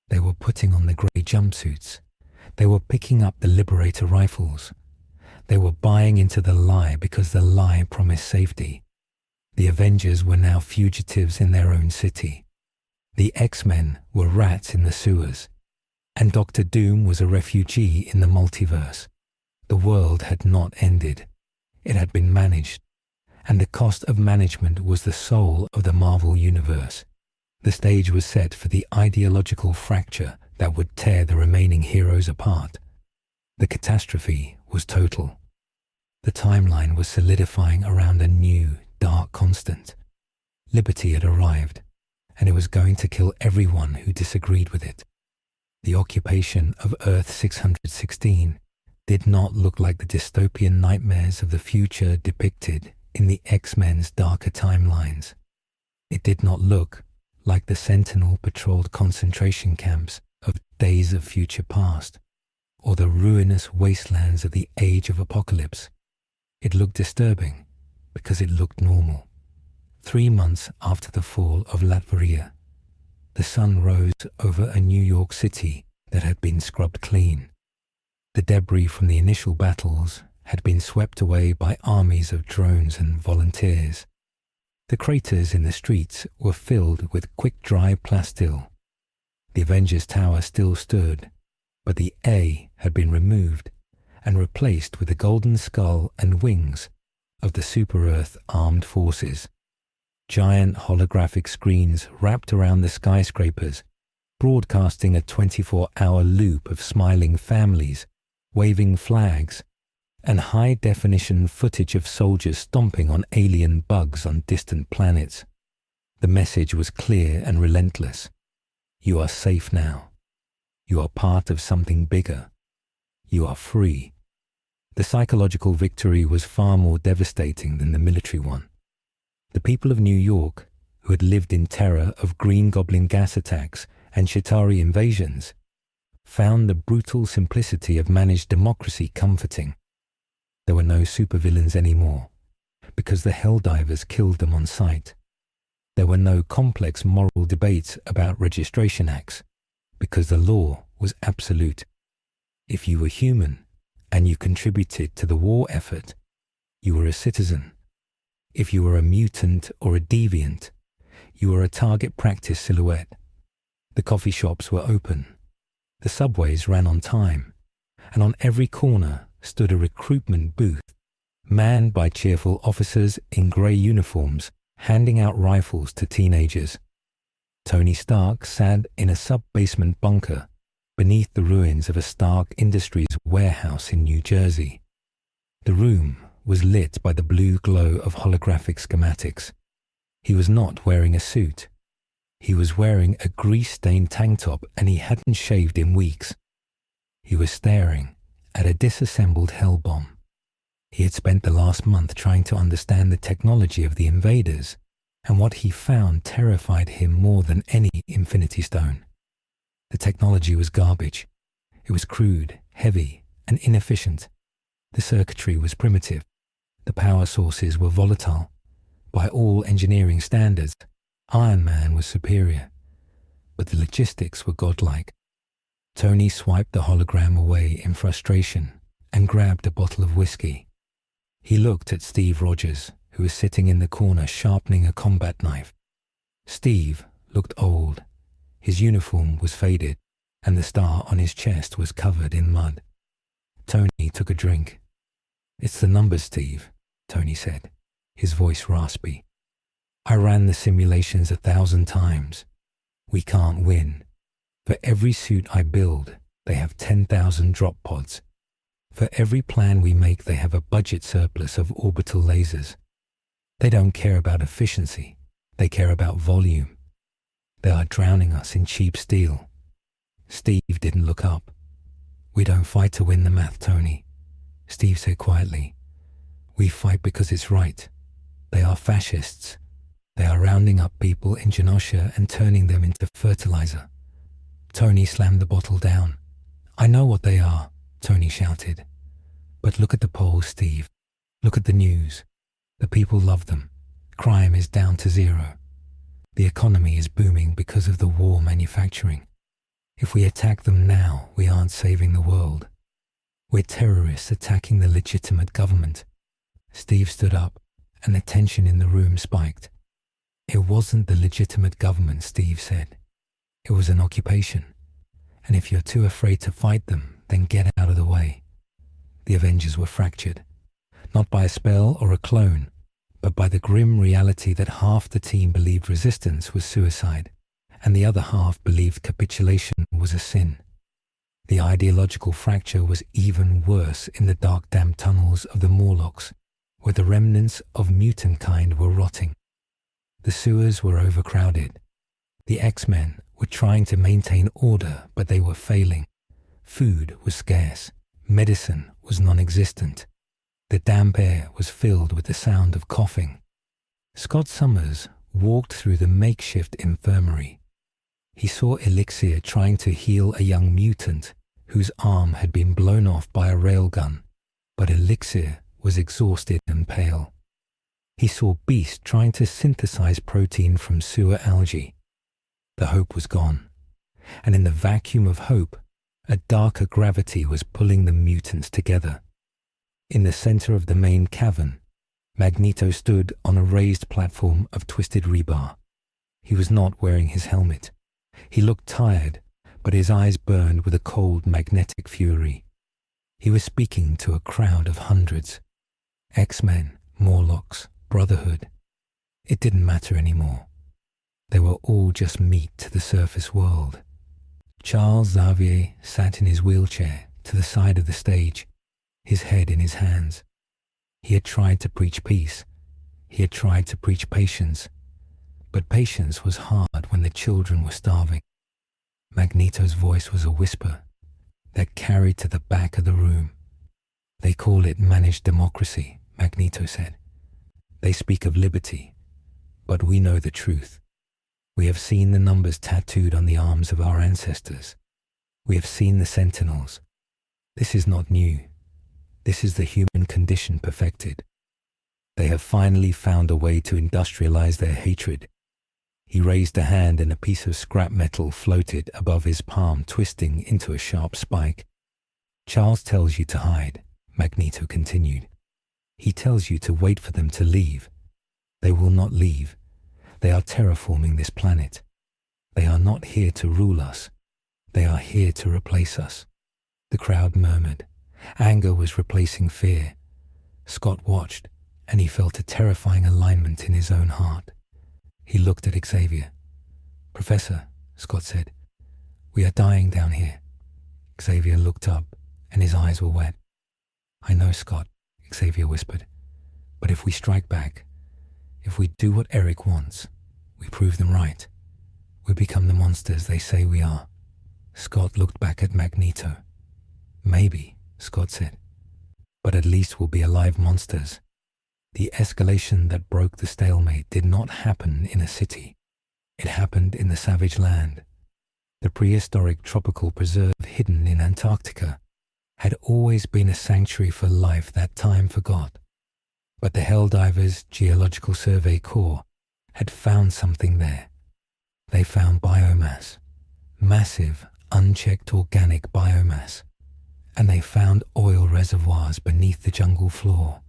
They were putting on the grey jumpsuits. They were picking up the Liberator rifles. They were buying into the lie because the lie promised safety. The Avengers were now fugitives in their own city. The X-Men were rats in the sewers. And Dr. Doom was a refugee in the multiverse. The world had not ended. It had been managed. And the cost of management was the soul of the Marvel Universe. The stage was set for the ideological fracture that would tear the remaining heroes apart. The catastrophe was total. The timeline was solidifying around a new, dark constant. Liberty had arrived, and it was going to kill everyone who disagreed with it. The occupation of Earth 616 did not look like the dystopian nightmares of the future depicted in the X-Men's darker timelines. It did not look like the Sentinel-patrolled concentration camps of Days of Future Past, or the ruinous wastelands of the Age of Apocalypse. It looked disturbing because it looked normal. 3 months after the fall of Latveria, the sun rose over a New York City that had been scrubbed clean. The debris from the initial battles had been swept away by armies of drones and volunteers. The craters in the streets were filled with quick-dry plasteel. The Avengers Tower still stood, but the A had been removed and replaced with the golden skull and wings of the Super-Earth Armed Forces. Giant holographic screens wrapped around the skyscrapers, broadcasting a 24-hour loop of smiling families, waving flags, and high-definition footage of soldiers stomping on alien bugs on distant planets. The message was clear and relentless. You are safe now. You are part of something bigger. You are free. The psychological victory was far more devastating than the military one. The people of New York, who had lived in terror of Green Goblin gas attacks and Chitauri invasions, found the brutal simplicity of managed democracy comforting. There were no supervillains anymore, because the Helldivers killed them on sight. There were no complex moral debates about registration acts, because the law was absolute. If you were human, and you contributed to the war effort, you were a citizen. If you were a mutant or a deviant, you were a target practice silhouette. The coffee shops were open. The subways ran on time, and on every corner stood a recruitment booth, manned by cheerful officers in grey uniforms, handing out rifles to teenagers. Tony Stark sat in a sub-basement bunker beneath the ruins of a Stark Industries warehouse in New Jersey. The room was lit by the blue glow of holographic schematics. He was not wearing a suit. He was wearing a grease-stained tank top, and he hadn't shaved in weeks. He was staring at a disassembled hell bomb. He had spent the last month trying to understand the technology of the invaders, and what he found terrified him more than any Infinity Stone. The technology was garbage. It was crude, heavy, and inefficient. The circuitry was primitive. The power sources were volatile. By all engineering standards, Iron Man was superior, but the logistics were godlike. Tony swiped the hologram away in frustration and grabbed a bottle of whiskey. He looked at Steve Rogers, who was sitting in the corner sharpening a combat knife. Steve looked old. His uniform was faded, and the star on his chest was covered in mud. Tony took a drink. "It's the numbers, Steve," Tony said, his voice raspy. "I ran the simulations 1,000 times. We can't win. For every suit I build, they have 10,000 drop pods. For every plan we make, they have a budget surplus of orbital lasers. They don't care about efficiency. They care about volume. They are drowning us in cheap steel." Steve didn't look up. "We don't fight to win the math, Tony," Steve said quietly. "We fight because it's right. They are fascists. They are rounding up people in Genosha and turning them into fertilizer." Tony slammed the bottle down. "I know what they are," Tony shouted. "But look at the polls, Steve. Look at the news. The people love them. Crime is down to zero. The economy is booming because of the war manufacturing. If we attack them now, we aren't saving the world. We're terrorists attacking the legitimate government." Steve stood up, and the tension in the room spiked. "It wasn't the legitimate government," Steve said. "It was an occupation. And if you're too afraid to fight them, then get out of the way." The Avengers were fractured, not by a spell or a clone, but by the grim reality that half the team believed resistance was suicide, and the other half believed capitulation was a sin. The ideological fracture was even worse in the dark, damp tunnels of the Morlocks, where the remnants of mutant kind were rotting. The sewers were overcrowded. The X-Men were trying to maintain order, but they were failing. Food was scarce. Medicine was non-existent. The damp air was filled with the sound of coughing. Scott Summers walked through the makeshift infirmary. He saw Elixir trying to heal a young mutant whose arm had been blown off by a railgun, but Elixir was exhausted and pale. He saw Beast trying to synthesize protein from sewer algae. The hope was gone, and in the vacuum of hope, a darker gravity was pulling the mutants together. In the center of the main cavern, Magneto stood on a raised platform of twisted rebar. He was not wearing his helmet. He looked tired, but his eyes burned with a cold magnetic fury. He was speaking to a crowd of hundreds. X-Men, Morlocks, Brotherhood. It didn't matter anymore. They were all just meat to the surface world. Charles Xavier sat in his wheelchair to the side of the stage, his head in his hands. He had tried to preach peace. He had tried to preach patience. But patience was hard when the children were starving. Magneto's voice was a whisper that carried to the back of the room. "They call it managed democracy," Magneto said. "They speak of liberty, but we know the truth. We have seen the numbers tattooed on the arms of our ancestors. We have seen the sentinels. This is not new. This is the human condition perfected. They have finally found a way to industrialize their hatred." He raised a hand and a piece of scrap metal floated above his palm, twisting into a sharp spike. "Charles tells you to hide," Magneto continued. "He tells you to wait for them to leave. They will not leave. They are terraforming this planet. They are not here to rule us. They are here to replace us." The crowd murmured. Anger was replacing fear. Scott watched, and he felt a terrifying alignment in his own heart. He looked at Xavier. "Professor," Scott said, "we are dying down here." Xavier looked up, and his eyes were wet. "I know, Scott," Xavier whispered. "But if we strike back, if we do what Eric wants, we prove them right. We become the monsters they say we are." Scott looked back at Magneto. "Maybe," Scott said, "but at least we'll be alive monsters." The escalation that broke the stalemate did not happen in a city. It happened in the savage land. The prehistoric tropical preserve hidden in Antarctica had always been a sanctuary for life that time forgot. But the Helldivers Geological Survey Corps had found something there. They found biomass, massive, unchecked organic biomass, and they found oil reservoirs beneath the jungle floor.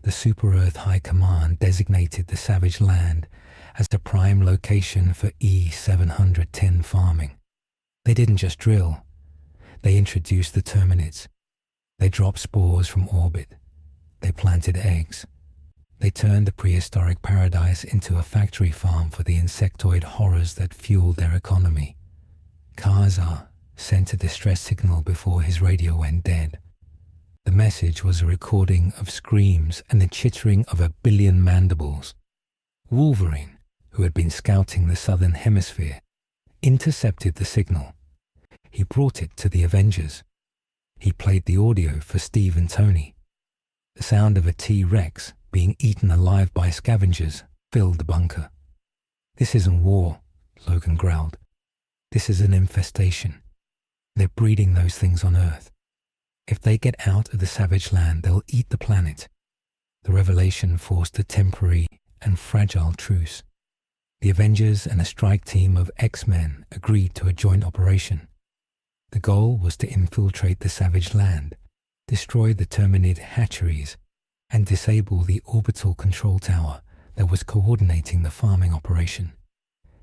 The Super Earth High Command designated the Savage Land as the prime location for E-710 farming. They didn't just drill. They introduced the terminids. They dropped spores from orbit. They planted eggs. They turned the prehistoric paradise into a factory farm for the insectoid horrors that fueled their economy. Khazar sent a distress signal before his radio went dead. The message was a recording of screams and the chittering of 1 billion mandibles. Wolverine, who had been scouting the southern hemisphere, intercepted the signal. He brought it to the Avengers. He played the audio for Steve and Tony. The sound of a T-Rex being eaten alive by scavengers filled the bunker. "This isn't war," Logan growled. "This is an infestation. They're breeding those things on Earth. If they get out of the Savage Land, they'll eat the planet." The revelation forced a temporary and fragile truce. The Avengers and a strike team of X-Men agreed to a joint operation. The goal was to infiltrate the Savage Land, destroy the Terminid hatcheries, and disable the orbital control tower that was coordinating the farming operation.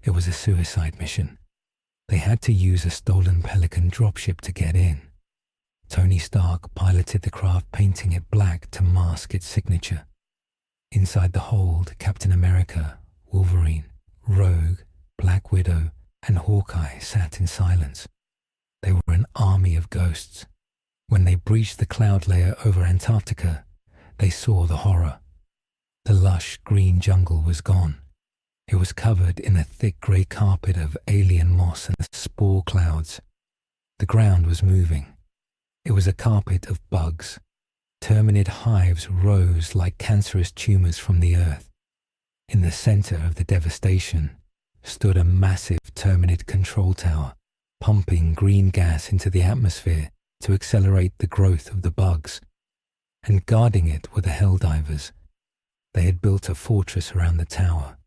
It was a suicide mission. They had to use a stolen Pelican dropship to get in. Tony Stark piloted the craft, painting it black to mask its signature. Inside the hold, Captain America, Wolverine, Rogue, Black Widow, and Hawkeye sat in silence. They were an army of ghosts. When they breached the cloud layer over Antarctica, they saw the horror. The lush green jungle was gone. It was covered in a thick grey carpet of alien moss and spore clouds. The ground was moving. It was a carpet of bugs. Terminid hives rose like cancerous tumors from the earth. In the center of the devastation stood a massive Terminid control tower, pumping green gas into the atmosphere to accelerate the growth of the bugs. And guarding it were the Helldivers. They had built a fortress around the tower.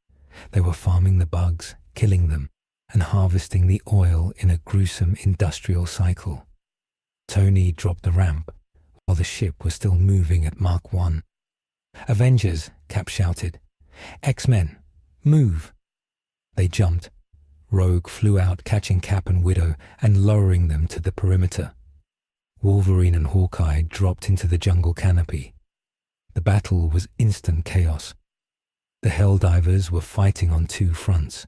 They were farming the bugs, killing them, and harvesting the oil in a gruesome industrial cycle. Tony dropped the ramp while the ship was still moving at Mach 1. "Avengers," Cap shouted. "X-Men, move!" They jumped. Rogue flew out, catching Cap and Widow and lowering them to the perimeter. Wolverine and Hawkeye dropped into the jungle canopy. The battle was instant chaos. The Helldivers were fighting on two fronts.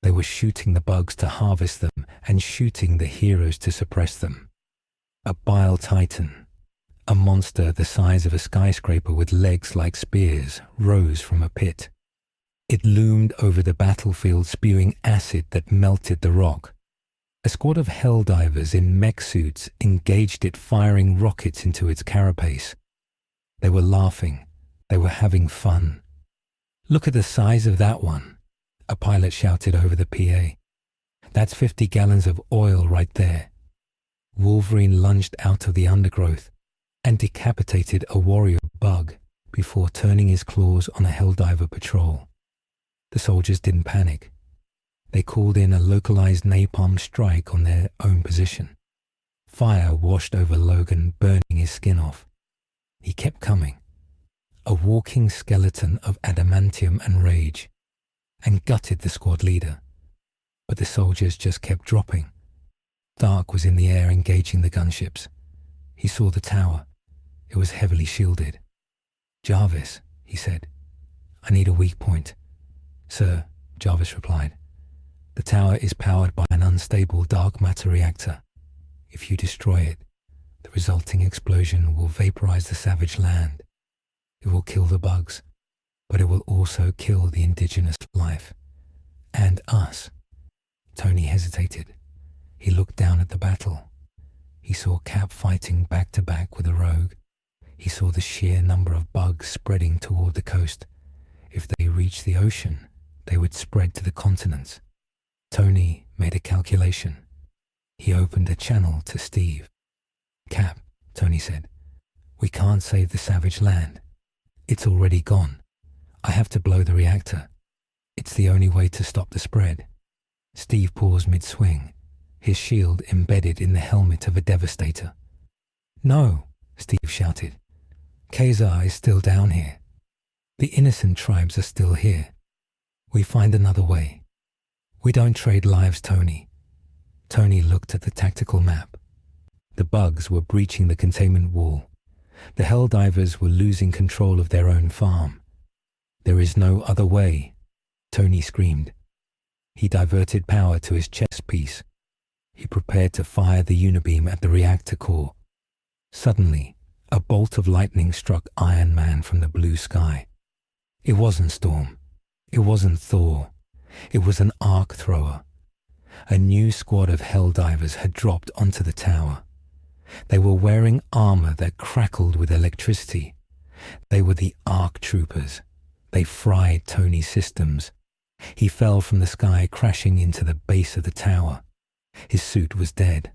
They were shooting the bugs to harvest them and shooting the heroes to suppress them. A bile titan, a monster the size of a skyscraper with legs like spears, rose from a pit. It loomed over the battlefield, spewing acid that melted the rock. A squad of Helldivers in mech suits engaged it, firing rockets into its carapace. They were laughing. They were having fun. "Look at the size of that one," a pilot shouted over the PA. "That's 50 gallons of oil right there." Wolverine lunged out of the undergrowth and decapitated a warrior bug before turning his claws on a Helldiver patrol. The soldiers didn't panic. They called in a localized napalm strike on their own position. Fire washed over Logan, burning his skin off. He kept coming, a walking skeleton of adamantium and rage, and gutted the squad leader. But the soldiers just kept dropping. Stark was in the air engaging the gunships. He saw the tower. It was heavily shielded. "Jarvis," he said, "I need a weak point." "Sir," Jarvis replied, "the tower is powered by an unstable dark matter reactor. If you destroy it, the resulting explosion will vaporize the Savage Land. It will kill the bugs, but it will also kill the indigenous life. And us." Tony hesitated. He looked down at the battle. He saw Cap fighting back to back with a rogue. He saw the sheer number of bugs spreading toward the coast. If they reached the ocean, they would spread to the continents. Tony made a calculation. He opened a channel to Steve. "Cap," Tony said, "we can't save the Savage Land. It's already gone. I have to blow the reactor. It's the only way to stop the spread. Steve paused mid-swing, his shield embedded in the helmet of a devastator. No, Steve shouted. Khazar is still down here. The innocent tribes are still here. We find another way. We don't trade lives, Tony. Tony looked at the tactical map. The bugs were breaching the containment wall. The Helldivers were losing control of their own farm. There is no other way, Tony screamed. He diverted power to his chest piece. He prepared to fire the unibeam at the reactor core. Suddenly, a bolt of lightning struck Iron Man from the blue sky. It wasn't Storm. It wasn't Thor. It was an arc thrower. A new squad of Helldivers had dropped onto the tower. They were wearing armor that crackled with electricity. They were the arc troopers. They fried Tony's systems. He fell from the sky, crashing into the base of the tower. His suit was dead.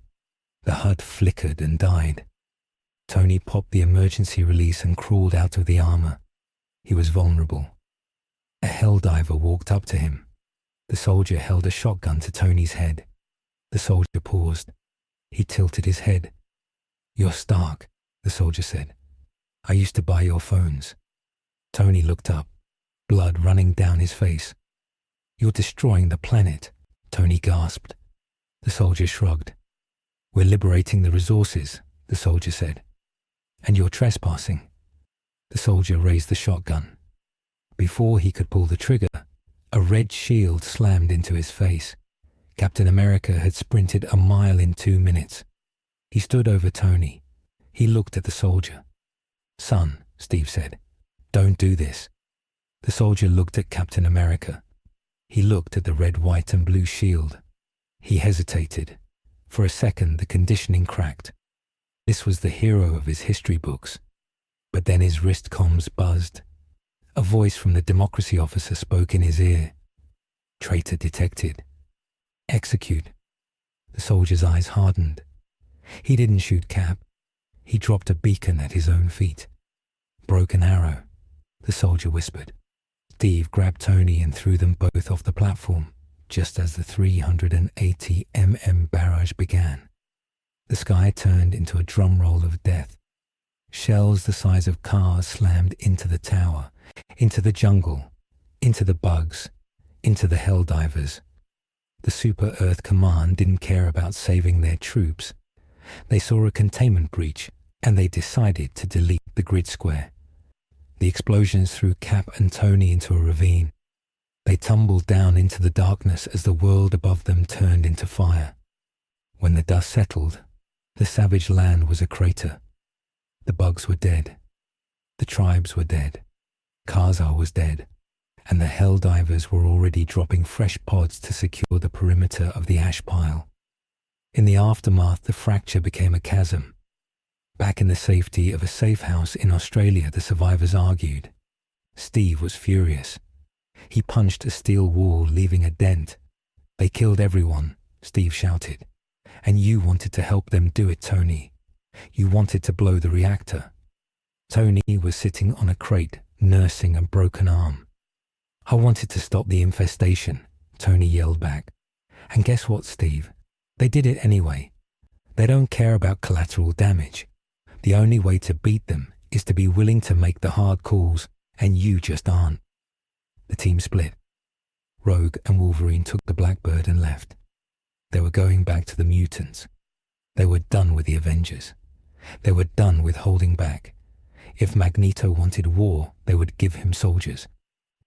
The HUD flickered and died. Tony popped the emergency release and crawled out of the armor. He was vulnerable. A Helldiver walked up to him. The soldier held a shotgun to Tony's head. The soldier paused. He tilted his head. "You're Stark," the soldier said. "I used to buy your phones." Tony looked up, blood running down his face. "You're destroying the planet," Tony gasped. The soldier shrugged. "We're liberating the resources," the soldier said. "And you're trespassing." The soldier raised the shotgun. Before he could pull the trigger, a red shield slammed into his face. Captain America had sprinted a mile in 2 minutes. He stood over Tony. He looked at the soldier. "Son," Steve said, "don't do this." The soldier looked at Captain America. He looked at the red, white, and blue shield. He hesitated. For a second, the conditioning cracked. This was the hero of his history books. But then his wrist comms buzzed. A voice from the democracy officer spoke in his ear. "Traitor detected. Execute." The soldier's eyes hardened. He didn't shoot Cap. He dropped a beacon at his own feet. "Broken arrow," the soldier whispered. Steve grabbed Tony and threw them both off the platform, just as the 380 barrage began. The sky turned into a drumroll of death. Shells the size of cars slammed into the tower, into the jungle, into the bugs, into the Helldivers. The Super Earth Command didn't care about saving their troops. They saw a containment breach, and they decided to delete the grid square. The explosions threw Cap and Tony into a ravine. They tumbled down into the darkness as the world above them turned into fire. When the dust settled, the savage land was a crater. The bugs were dead. The tribes were dead. Khazar was dead. And the Helldivers were already dropping fresh pods to secure the perimeter of the ash pile. In the aftermath, the fracture became a chasm. Back in the safety of a safe house in Australia, the survivors argued. Steve was furious. He punched a steel wall, leaving a dent. "They killed everyone," Steve shouted. "And you wanted to help them do it, Tony. You wanted to blow the reactor." Tony was sitting on a crate, nursing a broken arm. "I wanted to stop the infestation," Tony yelled back. "And guess what, Steve? They did it anyway. They don't care about collateral damage. The only way to beat them is to be willing to make the hard calls, and you just aren't." The team split. Rogue and Wolverine took the Blackbird and left. They were going back to the Mutants. They were done with the Avengers. They were done with holding back. If Magneto wanted war, they would give him soldiers.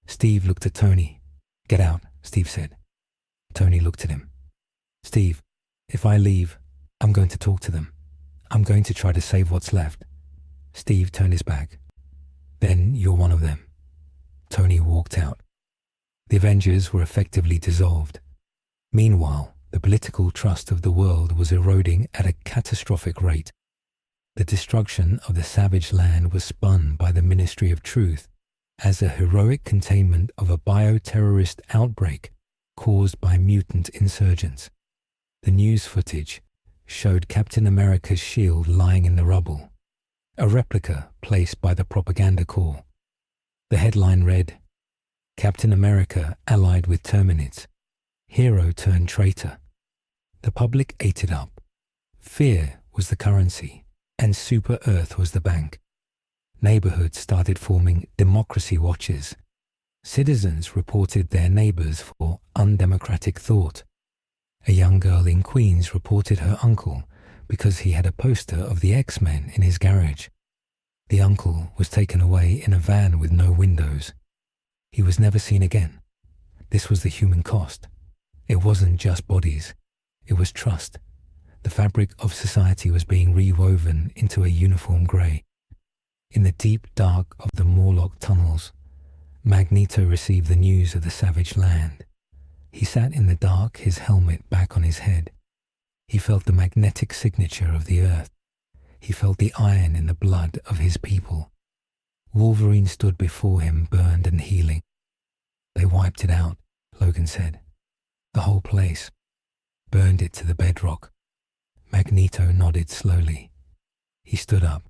Steve looked at Tony. "Get out," Steve said. Tony looked at him. "Steve, if I leave, I'm going to talk to them. I'm going to try to save what's left." Steve turned his back. "Then you're one of them." Tony walked out. The Avengers were effectively dissolved. Meanwhile, the political trust of the world was eroding at a catastrophic rate. The destruction of the savage land was spun by the Ministry of Truth as a heroic containment of a bioterrorist outbreak caused by mutant insurgents. The news footage showed Captain America's shield lying in the rubble, a replica placed by the propaganda corps. The headline read, Captain America allied with Terminids. Hero turned traitor. The public ate it up. Fear was the currency, and Super Earth was the bank. Neighborhoods started forming democracy watches. Citizens reported their neighbors for undemocratic thought. A young girl in Queens reported her uncle because he had a poster of the X-Men in his garage. The uncle was taken away in a van with no windows. He was never seen again. This was the human cost. It wasn't just bodies. It was trust. The fabric of society was being rewoven into a uniform grey. In the deep dark of the Monologue tunnels, Magneto received the news of the savage land. He sat in the dark, his helmet back on his head. He felt the magnetic signature of the earth. He felt the iron in the blood of his people. Wolverine stood before him, burned and healing. They wiped it out, Logan said. The whole place. Burned it to the bedrock. Magneto nodded slowly. He stood up.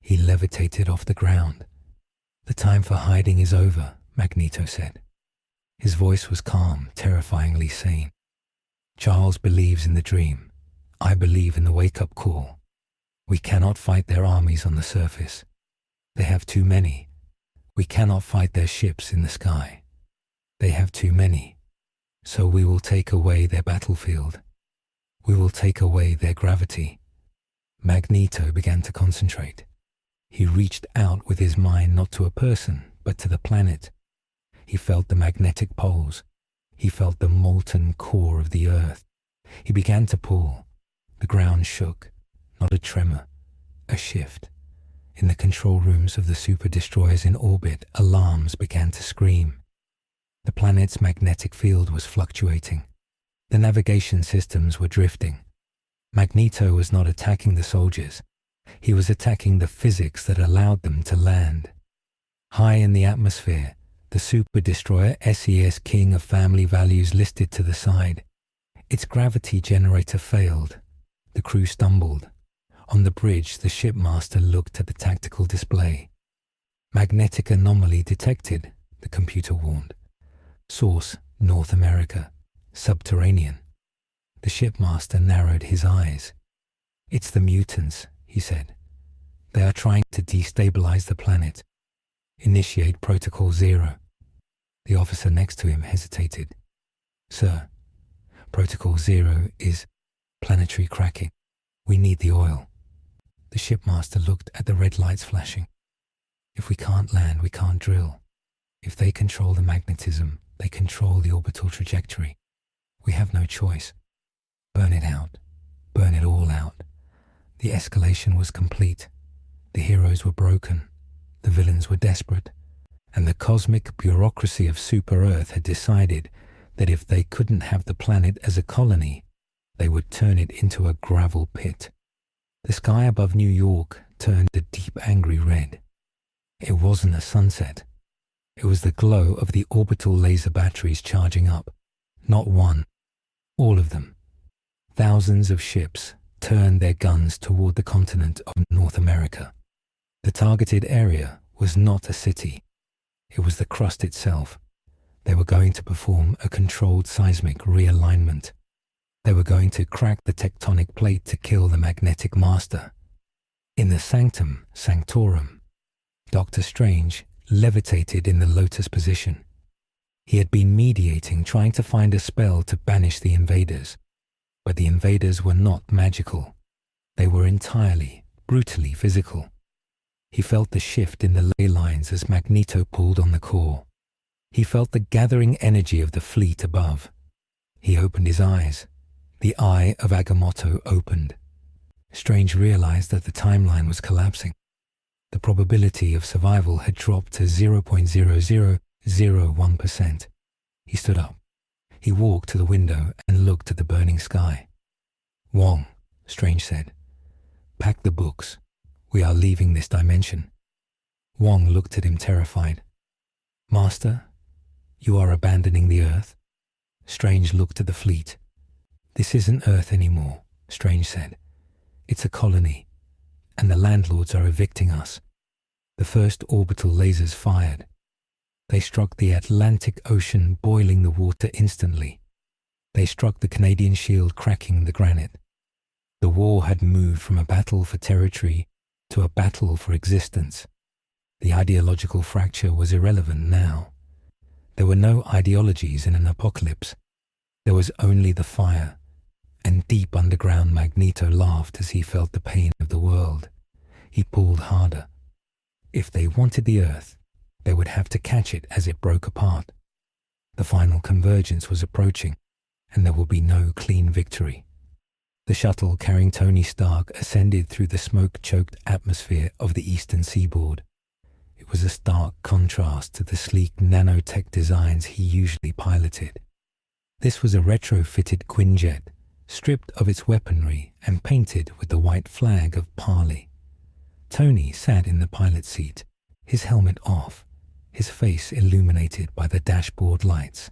He levitated off the ground. The time for hiding is over, Magneto said. His voice was calm, terrifyingly sane. Charles believes in the dream. I believe in the wake-up call. We cannot fight their armies on the surface. They have too many. We cannot fight their ships in the sky. They have too many. So we will take away their battlefield. We will take away their gravity. Magneto began to concentrate. He reached out with his mind not to a person, but to the planet. He felt the magnetic poles. He felt the molten core of the earth. He began to pull. The ground shook. Not a tremor, a shift. In the control rooms of the super destroyers in orbit, alarms began to scream. The planet's magnetic field was fluctuating. The navigation systems were drifting. Magneto was not attacking the soldiers. He was attacking the physics that allowed them to land. High in the atmosphere, the super destroyer SES King of Family Values listed to the side. Its gravity generator failed. The crew stumbled. On the bridge, the shipmaster looked at the tactical display. Magnetic anomaly detected, the computer warned. Source, North America. Subterranean. The shipmaster narrowed his eyes. It's the mutants, he said. They are trying to destabilize the planet. Initiate Protocol 0. The officer next to him hesitated. Sir, Protocol 0 is planetary cracking. We need the oil. The shipmaster looked at the red lights flashing. If we can't land, we can't drill. If they control the magnetism, they control the orbital trajectory. We have no choice. Burn it out. Burn it all out. The escalation was complete. The heroes were broken. The villains were desperate. And the cosmic bureaucracy of Super Earth had decided that if they couldn't have the planet as a colony, they would turn it into a gravel pit. The sky above New York turned a deep angry red. It wasn't a sunset. It was the glow of the orbital laser batteries charging up. Not one. All of them. Thousands of ships turned their guns toward the continent of North America. The targeted area was not a city. It was the crust itself. They were going to perform a controlled seismic realignment. They were going to crack the tectonic plate to kill the magnetic master. In the Sanctum Sanctorum, Dr. Strange levitated in the lotus position. He had been mediating, trying to find a spell to banish the invaders. But the invaders were not magical. They were entirely, brutally physical. He felt the shift in the ley lines as Magneto pulled on the core. He felt the gathering energy of the fleet above. He opened his eyes. The eye of Agamotto opened. Strange realized that the timeline was collapsing. The probability of survival had dropped to 0.0001%. He stood up. He walked to the window and looked at the burning sky. Wong, Strange said, pack the books. We are leaving this dimension. Wong looked at him terrified. Master, you are abandoning the Earth? Strange looked at the fleet. This isn't Earth anymore, Strange said. It's a colony, and the landlords are evicting us. The first orbital lasers fired. They struck the Atlantic Ocean, boiling the water instantly. They struck the Canadian shield, cracking the granite. The war had moved from a battle for territory to a battle for existence. The ideological fracture was irrelevant now. There were no ideologies in an apocalypse. There was only the fire, and deep underground Magneto laughed as he felt the pain of the world. He pulled harder. If they wanted the Earth, they would have to catch it as it broke apart. The final convergence was approaching, and there would be no clean victory. The shuttle carrying Tony Stark ascended through the smoke-choked atmosphere of the eastern seaboard. It was a stark contrast to the sleek nanotech designs he usually piloted. This was a retrofitted Quinjet, stripped of its weaponry and painted with the white flag of Parley. Tony sat in the pilot's seat, his helmet off, his face illuminated by the dashboard lights.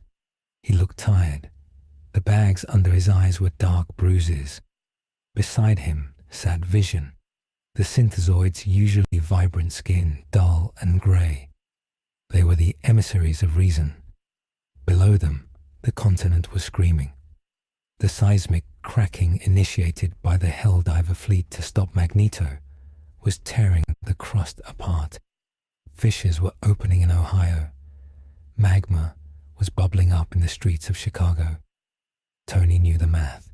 He looked tired. The bags under his eyes were dark bruises. Beside him sat Vision, the synthezoid's usually vibrant skin dull and grey. They were the emissaries of reason. Below them, the continent was screaming. The seismic cracking initiated by the Helldiver fleet to stop Magneto was tearing the crust apart. Fissures were opening in Ohio. Magma was bubbling up in the streets of Chicago. Tony knew the math.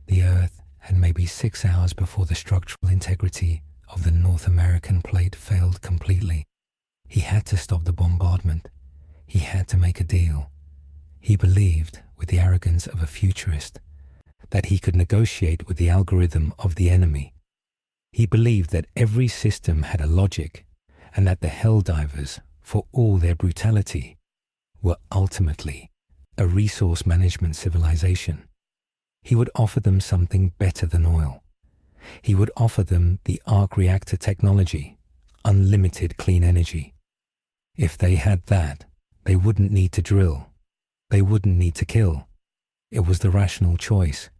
The Earth had maybe 6 hours before the structural integrity of the North American plate failed completely. He had to stop the bombardment. He had to make a deal. He believed, with the arrogance of a futurist, that he could negotiate with the algorithm of the enemy. He believed that every system had a logic, and that the Helldivers, for all their brutality, were ultimately a resource management civilization. He would offer them something better than oil. He would offer them the arc reactor technology, unlimited clean energy. If they had that, they wouldn't need to drill. They wouldn't need to kill. It was the rational choice.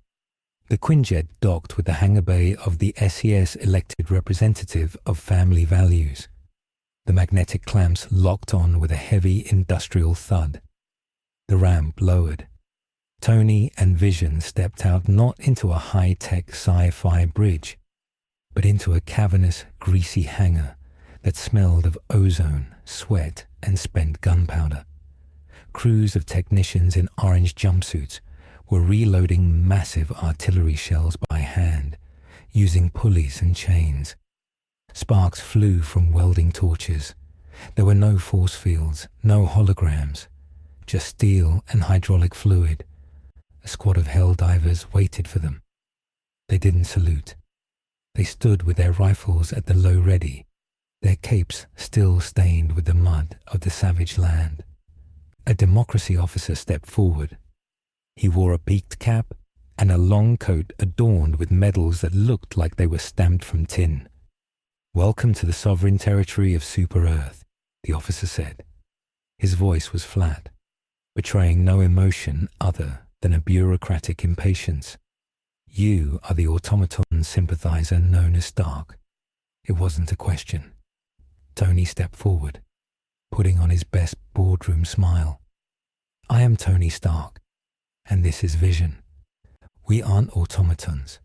The Quinjet docked with the hangar bay of the SES elected representative of family values. The magnetic clamps locked on with a heavy industrial thud. The ramp lowered. Tony and Vision stepped out not into a high-tech sci-fi bridge, but into a cavernous, greasy hangar that smelled of ozone, sweat, and spent gunpowder. Crews of technicians in orange jumpsuits were reloading massive artillery shells by hand, using pulleys and chains. Sparks flew from welding torches. There were no force fields, no holograms, just steel and hydraulic fluid. A squad of Helldivers waited for them. They didn't salute. They stood with their rifles at the low ready, their capes still stained with the mud of the savage land. A democracy officer stepped forward. He wore a peaked cap and a long coat adorned with medals that looked like they were stamped from tin. "Welcome to the sovereign territory of Super Earth," the officer said. His voice was flat, betraying no emotion other than a bureaucratic impatience. "You are the automaton sympathizer known as Stark." It wasn't a question. Tony stepped forward, putting on his best boardroom smile. "I am Tony Stark, and this is Vision. We aren't automatons.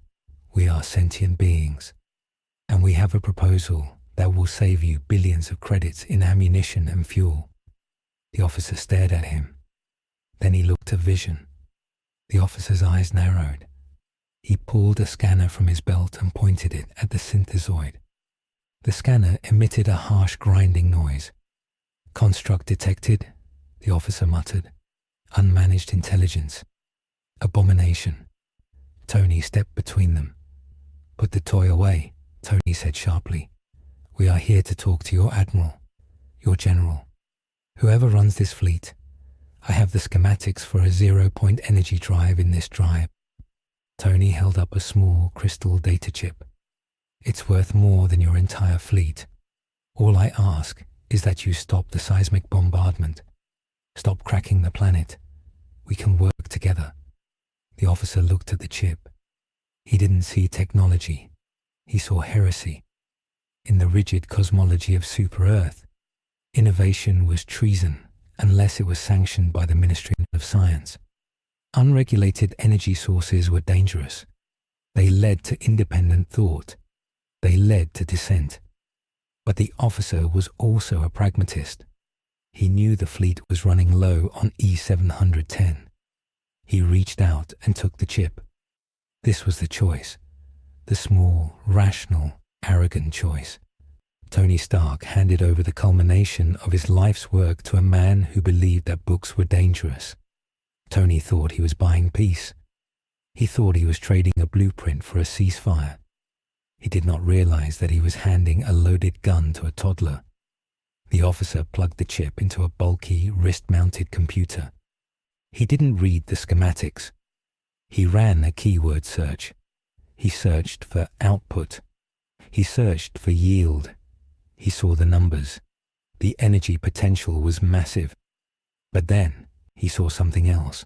We are sentient beings, and we have a proposal that will save you billions of credits in ammunition and fuel." The officer stared at him. Then he looked at Vision. The officer's eyes narrowed. He pulled a scanner from his belt and pointed it at the synthezoid. The scanner emitted a harsh grinding noise. "Construct detected," the officer muttered. "Unmanaged intelligence. Abomination." Tony stepped between them. "Put the toy away," Tony said sharply. "We are here to talk to your admiral, your general, whoever runs this fleet. I have the schematics for a zero-point energy drive in this drive." Tony held up a small crystal data chip. "It's worth more than your entire fleet. All I ask is that you stop the seismic bombardment. Stop cracking the planet. We can work together." The officer looked at the chip. He didn't see technology. He saw heresy. In the rigid cosmology of Super Earth, Innovation was treason unless it was sanctioned by the Ministry of Science. Unregulated energy sources were dangerous. They led to independent thought. They led to dissent. But the officer was also a pragmatist. He knew the fleet was running low on E710. He reached out and took the chip. This was the choice. The small, rational, arrogant choice. Tony Stark handed over the culmination of his life's work to a man who believed that books were dangerous. Tony thought he was buying peace. He thought he was trading a blueprint for a ceasefire. He did not realize that he was handing a loaded gun to a toddler. The officer plugged the chip into a bulky, wrist-mounted computer. He didn't read the schematics. He ran a keyword search. He searched for output. He searched for yield. He saw the numbers. The energy potential was massive. But then he saw something else.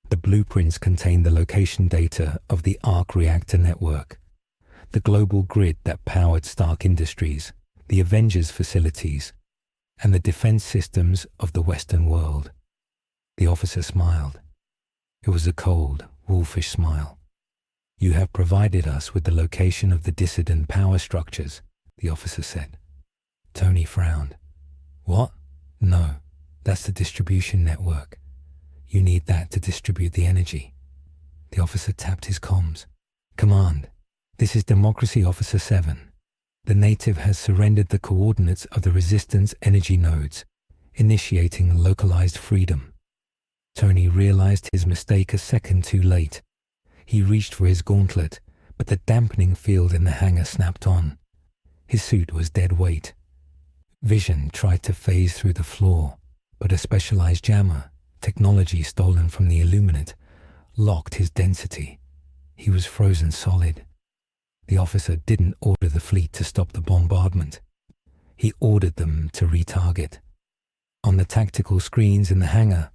The blueprints contained the location data of the arc reactor network, the global grid that powered Stark Industries, the Avengers facilities, and the defense systems of the Western world. The officer smiled. It was a cold, wolfish smile. "You have provided us with the location of the dissident power structures," the officer said. Tony frowned. "What? No, that's the distribution network. You need that to distribute the energy." The officer tapped his comms. "Command, this is Democracy Officer 7. The native has surrendered the coordinates of the resistance energy nodes, initiating localized freedom." Tony realized his mistake a second too late. He reached for his gauntlet, but the dampening field in the hangar snapped on. His suit was dead weight. Vision tried to phase through the floor, but a specialized jammer, technology stolen from the Illuminate, locked his density. He was frozen solid. The officer didn't order the fleet to stop the bombardment. He ordered them to retarget. On the tactical screens in the hangar,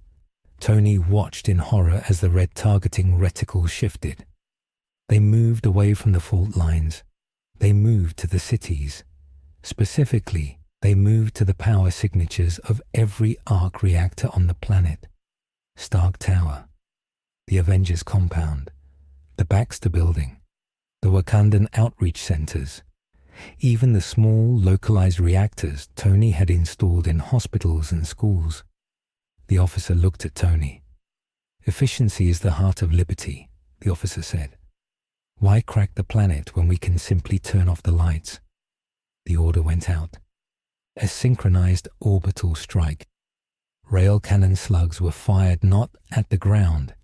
Tony watched in horror as the red targeting reticle shifted. They moved away from the fault lines. They moved to the cities. Specifically, they moved to the power signatures of every arc reactor on the planet. Stark Tower, the Avengers compound, the Baxter building, the Wakandan outreach centers, even the small localized reactors Tony had installed in hospitals and schools. The officer looked at Tony. "Efficiency is the heart of liberty," the officer said. "Why crack the planet when we can simply turn off the lights?" The order went out. A synchronized orbital strike. Rail cannon slugs were fired not at the ground,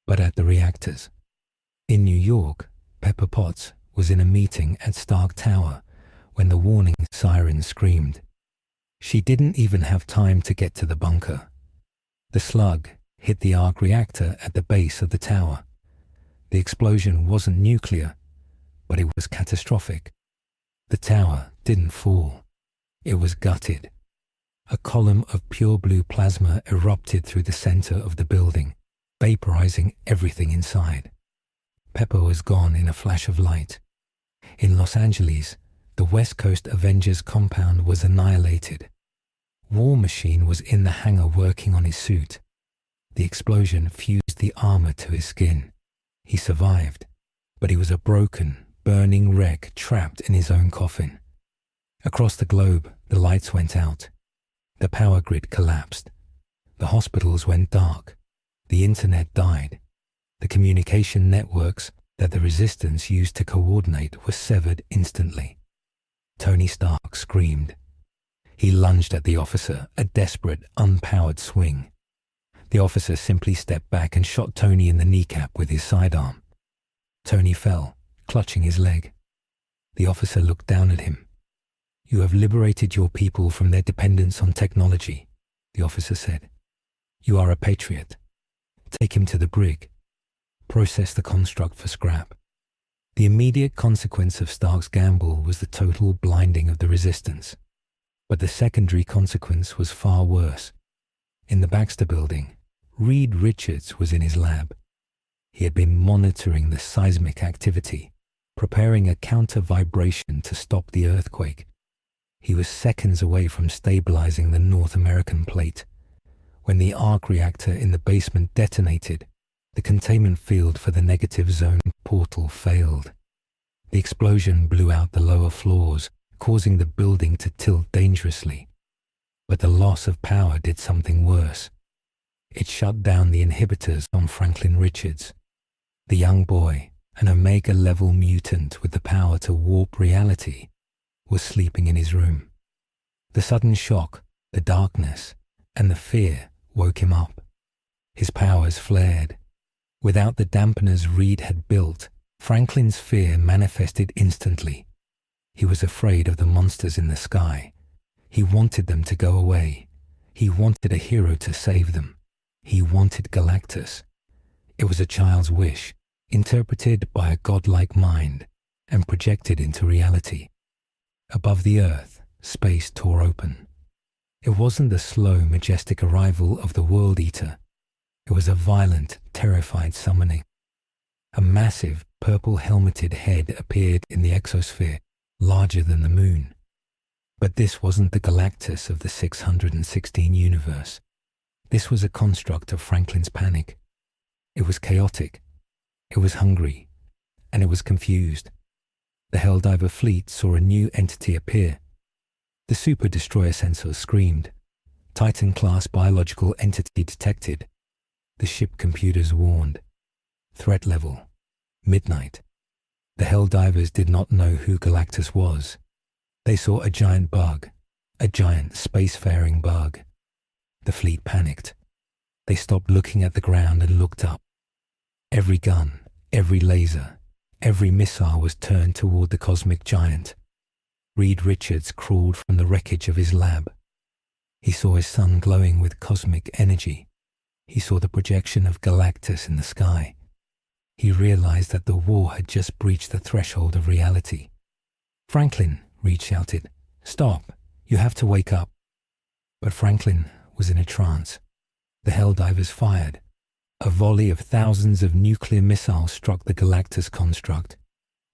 but at the reactors. In New York, Pepper Potts was in a meeting at Stark Tower when the warning siren screamed. She didn't even have time to get to the bunker. The slug hit the arc reactor at the base of the tower. The explosion wasn't nuclear, but it was catastrophic. The tower didn't fall. It was gutted. A column of pure blue plasma erupted through the center of the building, vaporizing everything inside. Pepper was gone in a flash of light. In Los Angeles, the West Coast Avengers compound was annihilated. War Machine was in the hangar working on his suit. The explosion fused the armor to his skin. He survived, but he was a broken, burning wreck trapped in his own coffin. Across the globe, the lights went out. The power grid collapsed. The hospitals went dark. The internet died. The communication networks that the resistance used to coordinate were severed instantly. Tony Stark screamed. He lunged at the officer, a desperate, unpowered swing. The officer simply stepped back and shot Tony in the kneecap with his sidearm. Tony fell, clutching his leg. The officer looked down at him. "You have liberated your people from their dependence on technology," the officer said. "You are a patriot. Take him to the brig. Process the construct for scrap." The immediate consequence of Stark's gamble was the total blinding of the resistance. But the secondary consequence was far worse. In the Baxter building, Reed Richards was in his lab. He had been monitoring the seismic activity, preparing a counter-vibration to stop the earthquake. He was seconds away from stabilizing the North American plate. When the arc reactor in the basement detonated, the containment field for the negative zone portal failed. The explosion blew out the lower floors, causing the building to tilt dangerously. But the loss of power did something worse. It shut down the inhibitors on Franklin Richards. The young boy, an Omega-level mutant with the power to warp reality, was sleeping in his room. The sudden shock, the darkness, and the fear woke him up. His powers flared. Without the dampeners Reed had built, Franklin's fear manifested instantly. He was afraid of the monsters in the sky. He wanted them to go away. He wanted a hero to save them. He wanted Galactus. It was a child's wish, interpreted by a godlike mind and projected into reality. Above the earth, space tore open. It wasn't the slow, majestic arrival of the World Eater. It was a violent, terrified summoning. A massive, purple-helmeted head appeared in the exosphere, larger than the moon. But this wasn't the Galactus of the 616 universe. This was a construct of Franklin's panic. It was chaotic. It was hungry. And it was confused. The Helldiver fleet saw a new entity appear. The super destroyer sensors screamed. Titan-class biological entity detected. The ship computers warned. Threat level. Midnight. The Helldivers did not know who Galactus was. They saw a giant bug. A giant spacefaring bug. The fleet panicked. They stopped looking at the ground and looked up. Every gun, every laser, every missile was turned toward the cosmic giant. Reed Richards crawled from the wreckage of his lab. He saw his sun glowing with cosmic energy. He saw the projection of Galactus in the sky. He realized that the war had just breached the threshold of reality. "Franklin," Reed shouted, "stop! You have to wake up." But Franklin was in a trance. The Helldivers fired. A volley of thousands of nuclear missiles struck the Galactus construct.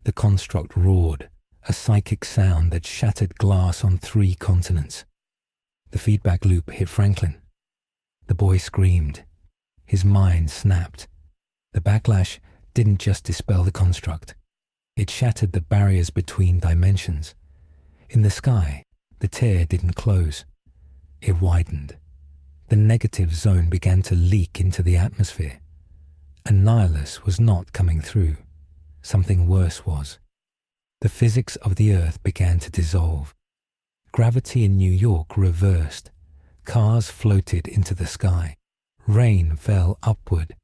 The construct roared, a psychic sound that shattered glass on 3 continents. The feedback loop hit Franklin. The boy screamed. His mind snapped. The backlash didn't just dispel the construct. It shattered the barriers between dimensions. In the sky, the tear didn't close. It widened. The negative zone began to leak into the atmosphere. Annihilus was not coming through. Something worse was. The physics of the Earth began to dissolve. Gravity in New York reversed. Cars floated into the sky. Rain fell upward.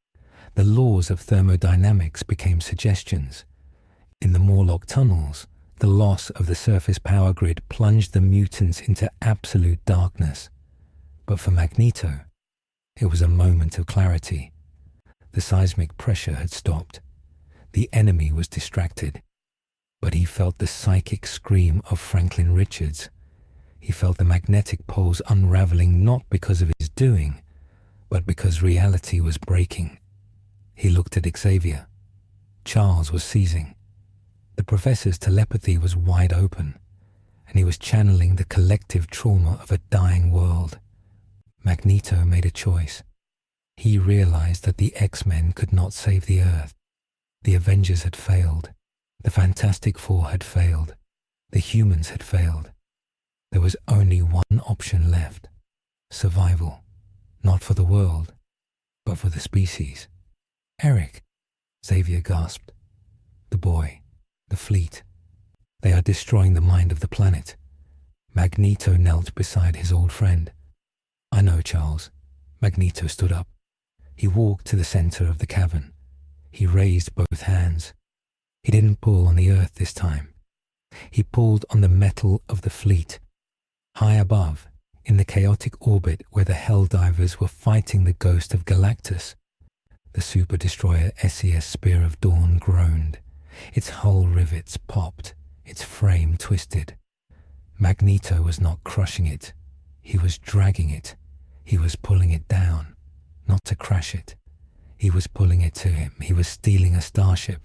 The laws of thermodynamics became suggestions. In the Morlock tunnels, the loss of the surface power grid plunged the mutants into absolute darkness. But for Magneto, it was a moment of clarity. The seismic pressure had stopped. The enemy was distracted. But he felt the psychic scream of Franklin Richards. He felt the magnetic poles unraveling not because of his doing, but because reality was breaking. He looked at Xavier. Charles was seizing. The professor's telepathy was wide open, and he was channeling the collective trauma of a dying world. Magneto made a choice. He realized that the X-Men could not save the Earth. The Avengers had failed. The Fantastic Four had failed. The humans had failed. There was only one option left. Survival. Not for the world, but for the species. "Eric," Xavier gasped. "The boy, the fleet. They are destroying the mind of the planet." Magneto knelt beside his old friend. "I know, Charles." Magneto stood up. He walked to the center of the cavern. He raised both hands. He didn't pull on the earth this time. He pulled on the metal of the fleet. High above, in the chaotic orbit where the Helldivers were fighting the ghost of Galactus, the super destroyer SES Spear of Dawn groaned. Its hull rivets popped. Its frame twisted. Magneto was not crushing it. He was dragging it. He was pulling it down, not to crash it. He was pulling it to him. He was stealing a starship.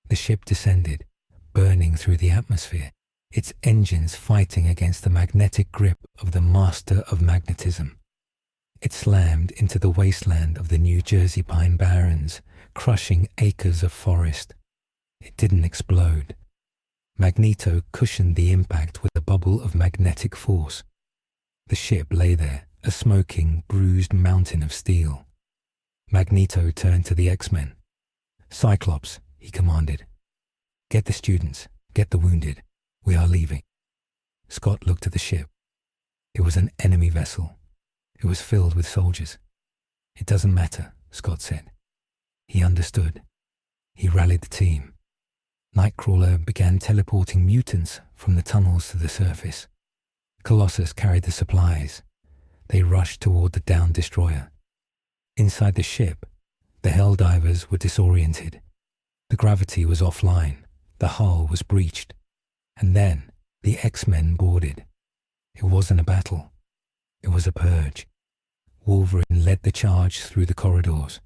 The ship descended, burning through the atmosphere. its engines fighting against the magnetic grip of the master of magnetism. It slammed into the wasteland of the New Jersey Pine Barrens, crushing acres of forest. It didn't explode. Magneto cushioned the impact with a bubble of magnetic force. The ship lay there, a smoking, bruised mountain of steel. Magneto turned to the X-Men. "Cyclops," he commanded. "Get the students, get the wounded. We are leaving." Scott looked at the ship. It was an enemy vessel. It was filled with soldiers. "It doesn't matter," Scott said. He understood. He rallied the team. Nightcrawler began teleporting mutants from the tunnels to the surface. Colossus carried the supplies. They rushed toward the downed destroyer. Inside the ship, the Helldivers were disoriented. The gravity was offline. The hull was breached. And then the X-Men boarded. It wasn't a battle. It was a purge. Wolverine led the charge through the corridors.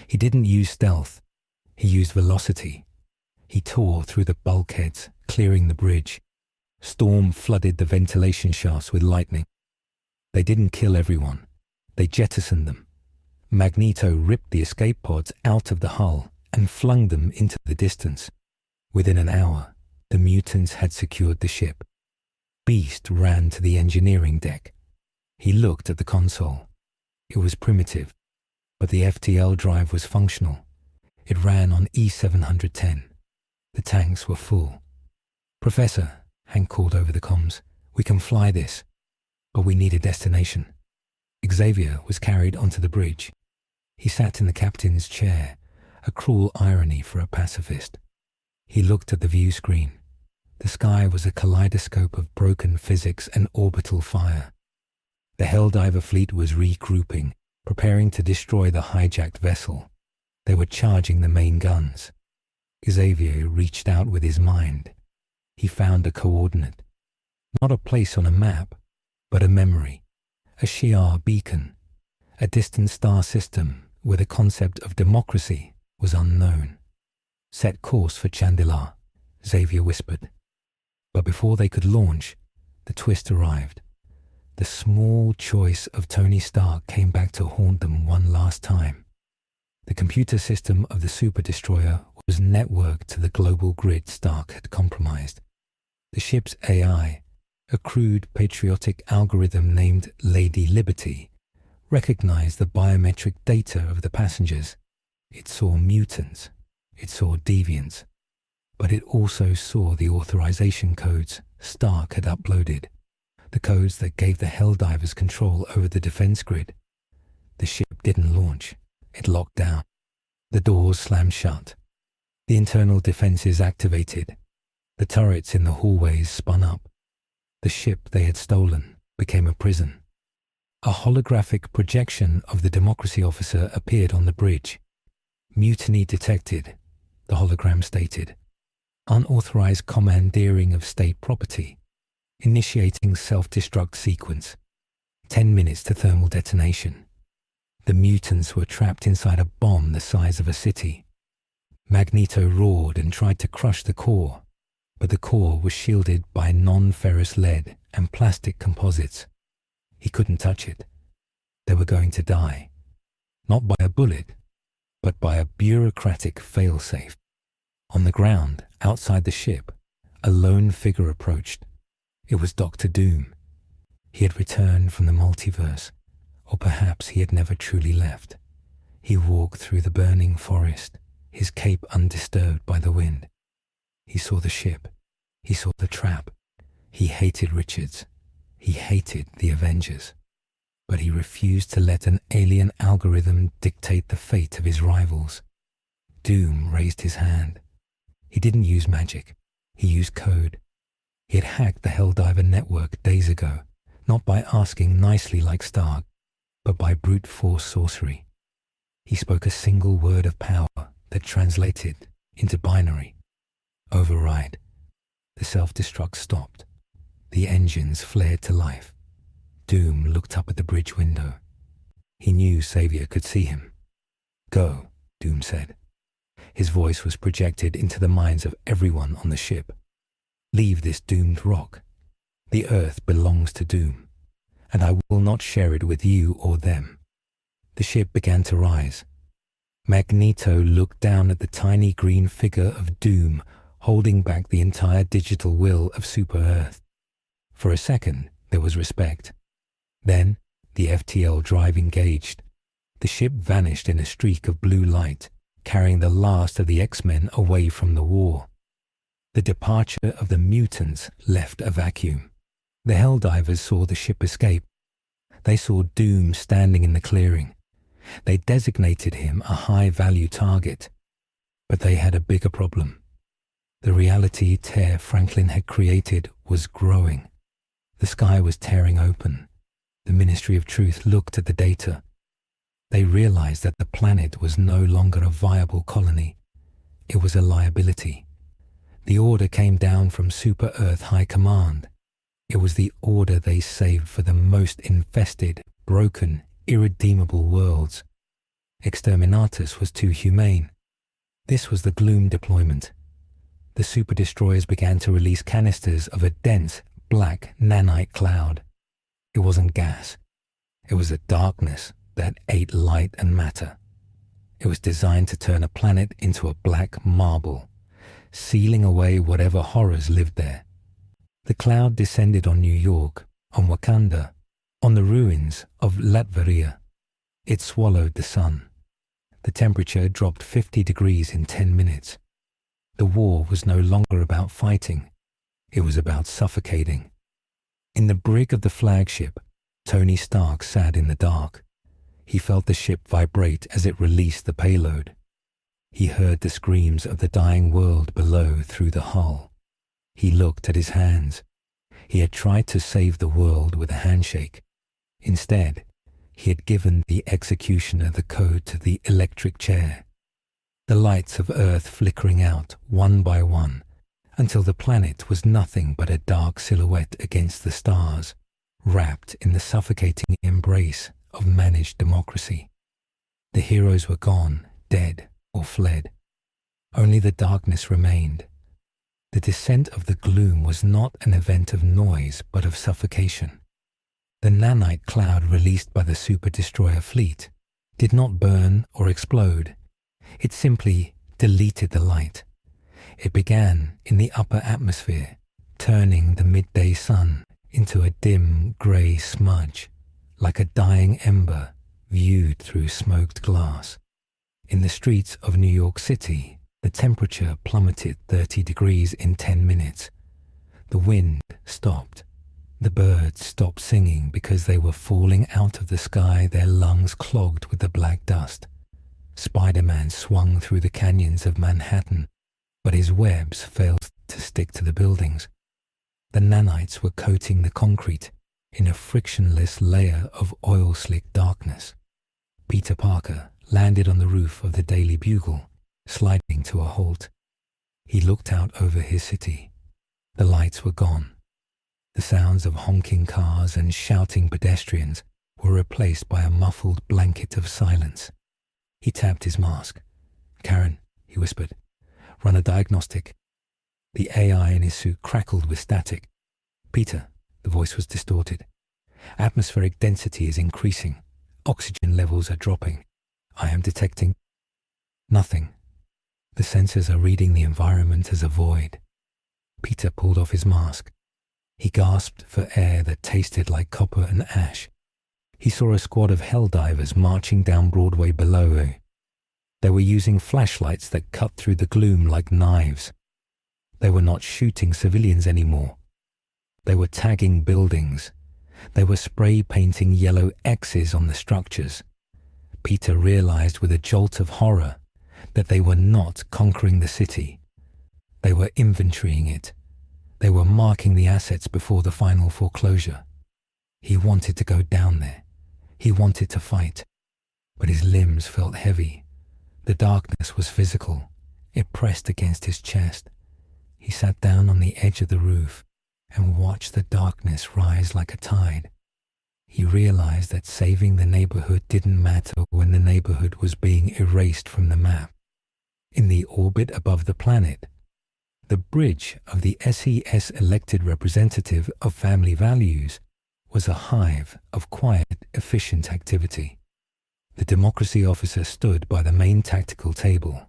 He didn't use stealth. He used velocity. He tore through the bulkheads, clearing the bridge. Storm flooded the ventilation shafts with lightning. They didn't kill everyone. They jettisoned them. Magneto ripped the escape pods out of the hull and flung them into the distance. Within an hour, the mutants had secured the ship. Beast ran to the engineering deck. He looked at the console. It was primitive, but the FTL drive was functional. It ran on E710. The tanks were full. "Professor," Hank called over the comms, "we can fly this, but we need a destination." Xavier was carried onto the bridge. He sat in the captain's chair, a cruel irony for a pacifist. He looked at the view screen. The sky was a kaleidoscope of broken physics and orbital fire. The Helldiver fleet was regrouping, preparing to destroy the hijacked vessel. They were charging the main guns. Xavier reached out with his mind. He found a coordinate. Not a place on a map, but a memory. A Shi'ar beacon. A distant star system where the concept of democracy was unknown. "Set course for Chandilar," Xavier whispered. But before they could launch, the twist arrived. The small choice of Tony Stark came back to haunt them one last time. The computer system of the super destroyer was networked to the global grid Stark had compromised. The ship's AI, a crude patriotic algorithm named Lady Liberty, recognized the biometric data of the passengers. It saw mutants. It saw deviants. But it also saw the authorization codes Stark had uploaded, the codes that gave the Helldivers control over the defense grid. The ship didn't launch. It locked down. The doors slammed shut. The internal defenses activated. The turrets in the hallways spun up. The ship they had stolen became a prison. A holographic projection of the democracy officer appeared on the bridge. "Mutiny detected," the hologram stated. "Unauthorized commandeering of state property. Initiating self-destruct sequence. 10 minutes to thermal detonation." The mutants were trapped inside a bomb the size of a city. Magneto roared and tried to crush the core, but the core was shielded by non-ferrous lead and plastic composites. He couldn't touch it. They were going to die. Not by a bullet, but by a bureaucratic failsafe. On the ground, outside the ship, a lone figure approached. It was Dr. Doom. He had returned from the multiverse, or perhaps he had never truly left. He walked through the burning forest, his cape undisturbed by the wind. He saw the ship. He saw the trap. He hated Richards. He hated the Avengers. But he refused to let an alien algorithm dictate the fate of his rivals. Doom raised his hand. He didn't use magic. He used code. He had hacked the Helldiver network days ago, not by asking nicely like Stark, but by brute force sorcery. He spoke a single word of power that translated into binary. Override. The self-destruct stopped. The engines flared to life. Doom looked up at the bridge window. He knew Xavier could see him. "Go," Doom said. His voice was projected into the minds of everyone on the ship. Leave this doomed rock. The Earth belongs to Doom, and I will not share it with you or them." The ship began to rise. Magneto looked down at the tiny green figure of Doom holding back the entire digital will of Super Earth. For a second, there was respect. Then, the FTL drive engaged. The ship vanished in a streak of blue light, carrying the last of the X-Men away from the war. The departure of the mutants left a vacuum. The Helldivers saw the ship escape. They saw Doom standing in the clearing. They designated him a high-value target. But they had a bigger problem. The reality tear Franklin had created was growing. The sky was tearing open. The Ministry of Truth looked at the data. They realized that the planet was no longer a viable colony. It was a liability. The order came down from Super Earth High Command. It was the order they saved for the most infested, broken, irredeemable worlds. Exterminatus was too humane. This was the Gloom deployment. The super destroyers began to release canisters of a dense, black nanite cloud. It wasn't gas. It was a darkness that ate light and matter. It was designed to turn a planet into a black marble, sealing away whatever horrors lived there. The cloud descended on New York, on Wakanda, on the ruins of Latveria. It swallowed the sun. The temperature dropped 50 degrees in 10 minutes. The war was no longer about fighting. It was about suffocating. In the brig of the flagship, Tony Stark sat in the dark. He felt the ship vibrate as it released the payload. He heard the screams of the dying world below through the hull. He looked at his hands. He had tried to save the world with a handshake. Instead, he had given the executioner the code to the electric chair. The lights of Earth flickering out one by one until the planet was nothing but a dark silhouette against the stars, wrapped in the suffocating embrace of managed democracy. The heroes were gone, dead, or fled. Only the darkness remained. The descent of the gloom was not an event of noise, but of suffocation. The nanite cloud released by the super destroyer fleet did not burn or explode. It simply deleted the light. It began in the upper atmosphere, turning the midday sun into a dim grey smudge, like a dying ember viewed through smoked glass. In the streets of New York City, the temperature plummeted 30 degrees in 10 minutes. The wind stopped. The birds stopped singing because they were falling out of the sky, their lungs clogged with the black dust. Spider-Man swung through the canyons of Manhattan, but his webs failed to stick to the buildings. The nanites were coating the concrete in a frictionless layer of oil-slick darkness. Peter Parker landed on the roof of the Daily Bugle, sliding to a halt. He looked out over his city. The lights were gone. The sounds of honking cars and shouting pedestrians were replaced by a muffled blanket of silence. He tapped his mask. "Karen," he whispered, "run a diagnostic." The AI in his suit crackled with static. "Peter," the voice was distorted, "atmospheric density is increasing. Oxygen levels are dropping. I am detecting nothing. The sensors are reading the environment as a void." Peter pulled off his mask. He gasped for air that tasted like copper and ash. He saw a squad of Helldivers marching down Broadway below. They were using flashlights that cut through the gloom like knives. They were not shooting civilians anymore. They were tagging buildings. They were spray painting yellow X's on the structures. Peter realized with a jolt of horror that they were not conquering the city. They were inventorying it. They were marking the assets before the final foreclosure. He wanted to go down there. He wanted to fight, but his limbs felt heavy. The darkness was physical. It pressed against his chest. He sat down on the edge of the roof and watched the darkness rise like a tide. He realized that saving the neighborhood didn't matter when the neighborhood was being erased from the map. In the orbit above the planet, The bridge of the SES elected representative of family values was a hive of quiet, efficient activity. The democracy officer stood by the main tactical table.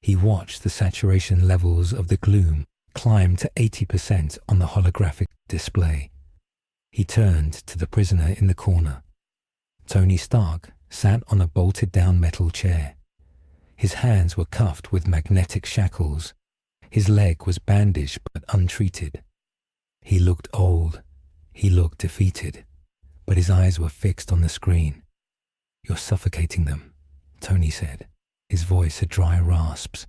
He watched the saturation levels of the gloom climb to 80% on the holographic display. He turned to the prisoner in the corner. Tony Stark sat on a bolted-down metal chair. His hands were cuffed with magnetic shackles. His leg was bandaged but untreated. He looked old. He looked defeated. But his eyes were fixed on the screen. "You're suffocating them," Tony said, his voice a dry rasps.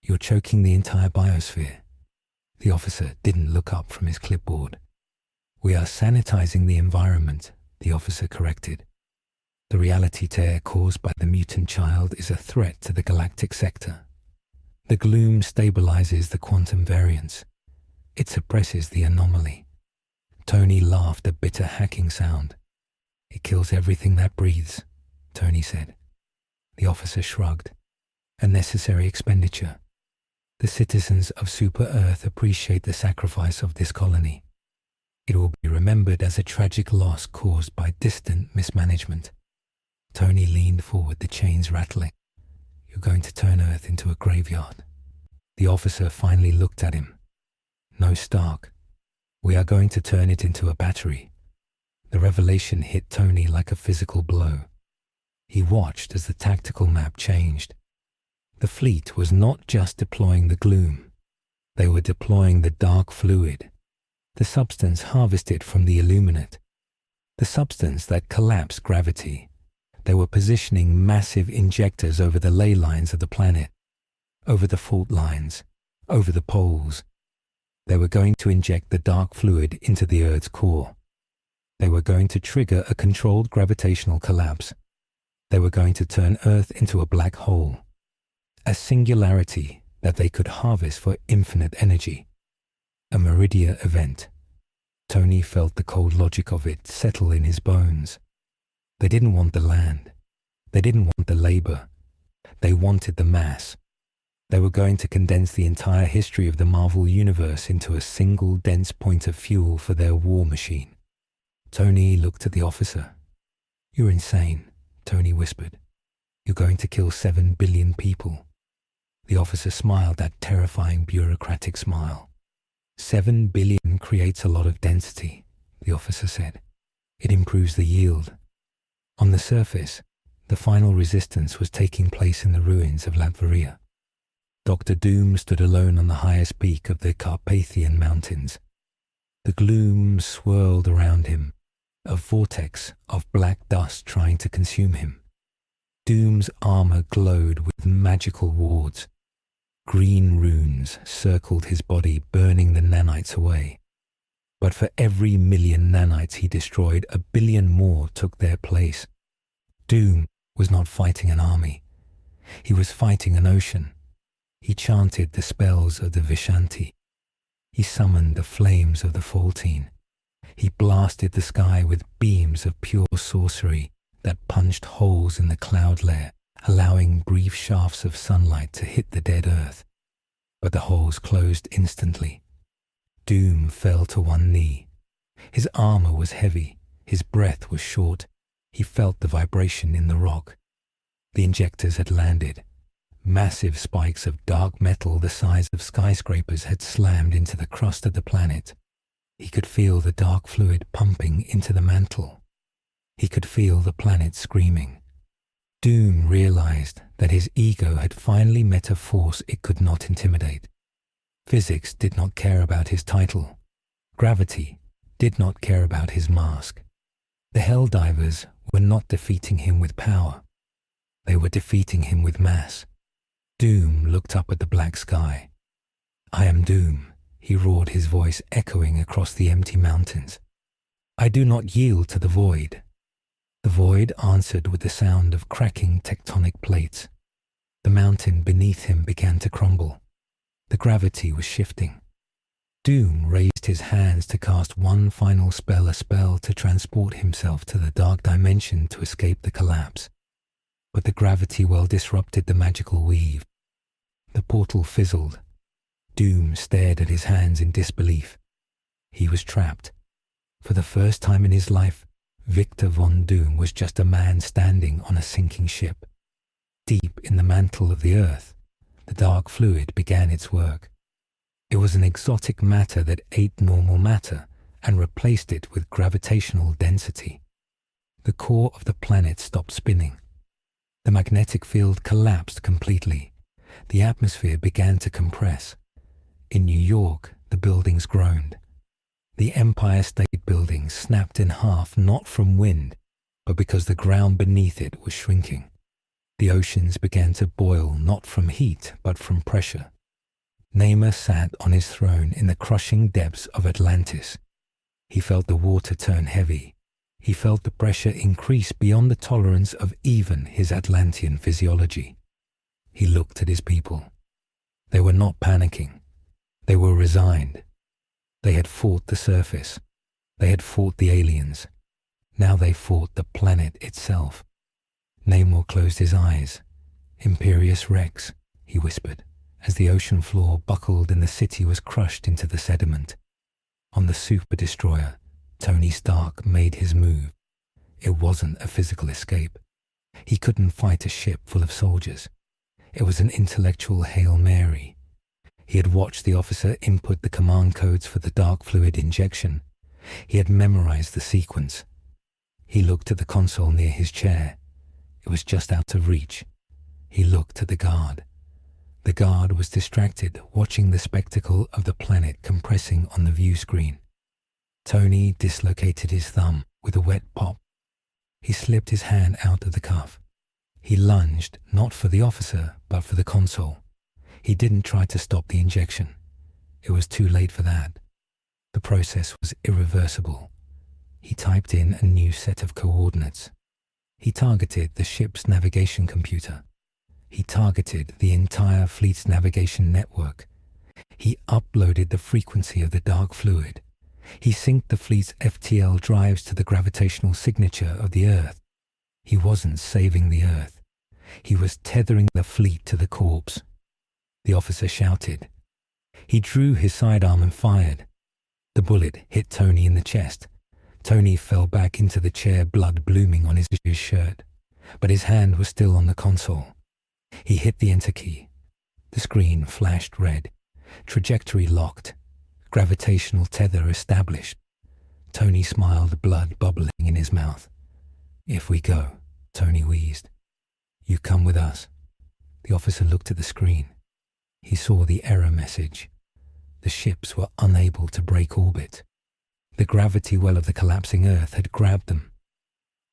"You're choking the entire biosphere." The officer didn't look up from his clipboard. "We are sanitizing the environment," the officer corrected. "The reality tear caused by the mutant child is a threat to the galactic sector. The gloom stabilizes the quantum variance. It suppresses the anomaly." Tony laughed a bitter hacking sound. "It kills everything that breathes," Tony said. The officer shrugged. "A necessary expenditure. The citizens of Super Earth appreciate the sacrifice of this colony. It will be remembered as a tragic loss caused by distant mismanagement." Tony leaned forward, the chains rattling. "You're going to turn Earth into a graveyard." The officer finally looked at him. "No, Stark. We are going to turn it into a battery." The revelation hit Tony like a physical blow. He watched as the tactical map changed. The fleet was not just deploying the gloom. They were deploying the dark fluid, the substance harvested from the Illuminate, the substance that collapsed gravity. They were positioning massive injectors over the ley lines of the planet, over the fault lines, over the poles. They were going to inject the dark fluid into the Earth's core. They were going to trigger a controlled gravitational collapse. They were going to turn Earth into a black hole, a singularity that they could harvest for infinite energy. A Meridia event. Tony felt the cold logic of it settle in his bones. They didn't want the land. They didn't want the labor. They wanted the mass. They were going to condense the entire history of the Marvel Universe into a single dense point of fuel for their war machine. Tony looked at the officer. "You're insane," Tony whispered. "You're going to kill 7 billion people." The officer smiled that terrifying bureaucratic smile. 7 billion creates a lot of density, the officer said. "It improves the yield." On the surface, the final resistance was taking place in the ruins of Latveria. Dr. Doom stood alone on the highest peak of the Carpathian Mountains. The gloom swirled around him, a vortex of black dust trying to consume him. Doom's armor glowed with magical wards. Green runes circled his body, burning the nanites away. But for every million nanites he destroyed, 1 billion more took their place. Doom was not fighting an army. He was fighting an ocean. He chanted the spells of the Vishanti. He summoned the flames of the Faultine. He blasted the sky with beams of pure sorcery that punched holes in the cloud layer, allowing brief shafts of sunlight to hit the dead earth. But the holes closed instantly. Doom fell to one knee. His armor was heavy. His breath was short. He felt the vibration in the rock. The injectors had landed. Massive spikes of dark metal the size of skyscrapers had slammed into the crust of the planet. He could feel the dark fluid pumping into the mantle. He could feel the planet screaming. Doom realized that his ego had finally met a force it could not intimidate. Physics did not care about his title. Gravity did not care about his mask. The Helldivers were not defeating him with power. They were defeating him with mass. Doom looked up at the black sky. "I am Doom," he roared, his voice echoing across the empty mountains. "I do not yield to the void." The void answered with the sound of cracking tectonic plates. The mountain beneath him began to crumble. The gravity was shifting. Doom raised his hands to cast one final spell, a spell to transport himself to the dark dimension to escape the collapse. But the gravity well disrupted the magical weave. The portal fizzled. Doom stared at his hands in disbelief. He was trapped. For the first time in his life, Victor Von Doom was just a man standing on a sinking ship. Deep in the mantle of the earth, the dark fluid began its work. It was an exotic matter that ate normal matter and replaced it with gravitational density. The core of the planet stopped spinning. The magnetic field collapsed completely. The atmosphere began to compress. In New York, the buildings groaned. The Empire State Building snapped in half not from wind, but because the ground beneath it was shrinking. The oceans began to boil not from heat, but from pressure. Namor sat on his throne in the crushing depths of Atlantis. He felt the water turn heavy. He felt the pressure increase beyond the tolerance of even his Atlantean physiology. He looked at his people. They were not panicking. They were resigned. They had fought the surface. They had fought the aliens. Now they fought the planet itself. Namor closed his eyes. "Imperious Rex," he whispered, as the ocean floor buckled and the city was crushed into the sediment. On the super destroyer, Tony Stark made his move. It wasn't a physical escape. He couldn't fight a ship full of soldiers. It was an intellectual Hail Mary. He had watched the officer input the command codes for the dark fluid injection. He had memorized the sequence. He looked at the console near his chair. It was just out of reach. He looked at the guard. The guard was distracted, watching the spectacle of the planet compressing on the view screen. Tony dislocated his thumb with a wet pop. He slipped his hand out of the cuff. He lunged, not for the officer, but for the console. He didn't try to stop the injection. It was too late for that. The process was irreversible. He typed in a new set of coordinates. He targeted the ship's navigation computer. He targeted the entire fleet's navigation network. He uploaded the frequency of the dark fluid. He synced the fleet's FTL drives to the gravitational signature of the Earth. He wasn't saving the Earth. He was tethering the fleet to the corpse. The officer shouted. He drew his sidearm and fired. The bullet hit Tony in the chest. Tony fell back into the chair, blood blooming on his shirt, but his hand was still on the console. He hit the enter key. The screen flashed red. Trajectory locked. Gravitational tether established. Tony smiled, blood bubbling in his mouth. "If we go," Tony wheezed. "You come with us." The officer looked at the screen. He saw the error message. The ships were unable to break orbit. The gravity well of the collapsing Earth had grabbed them.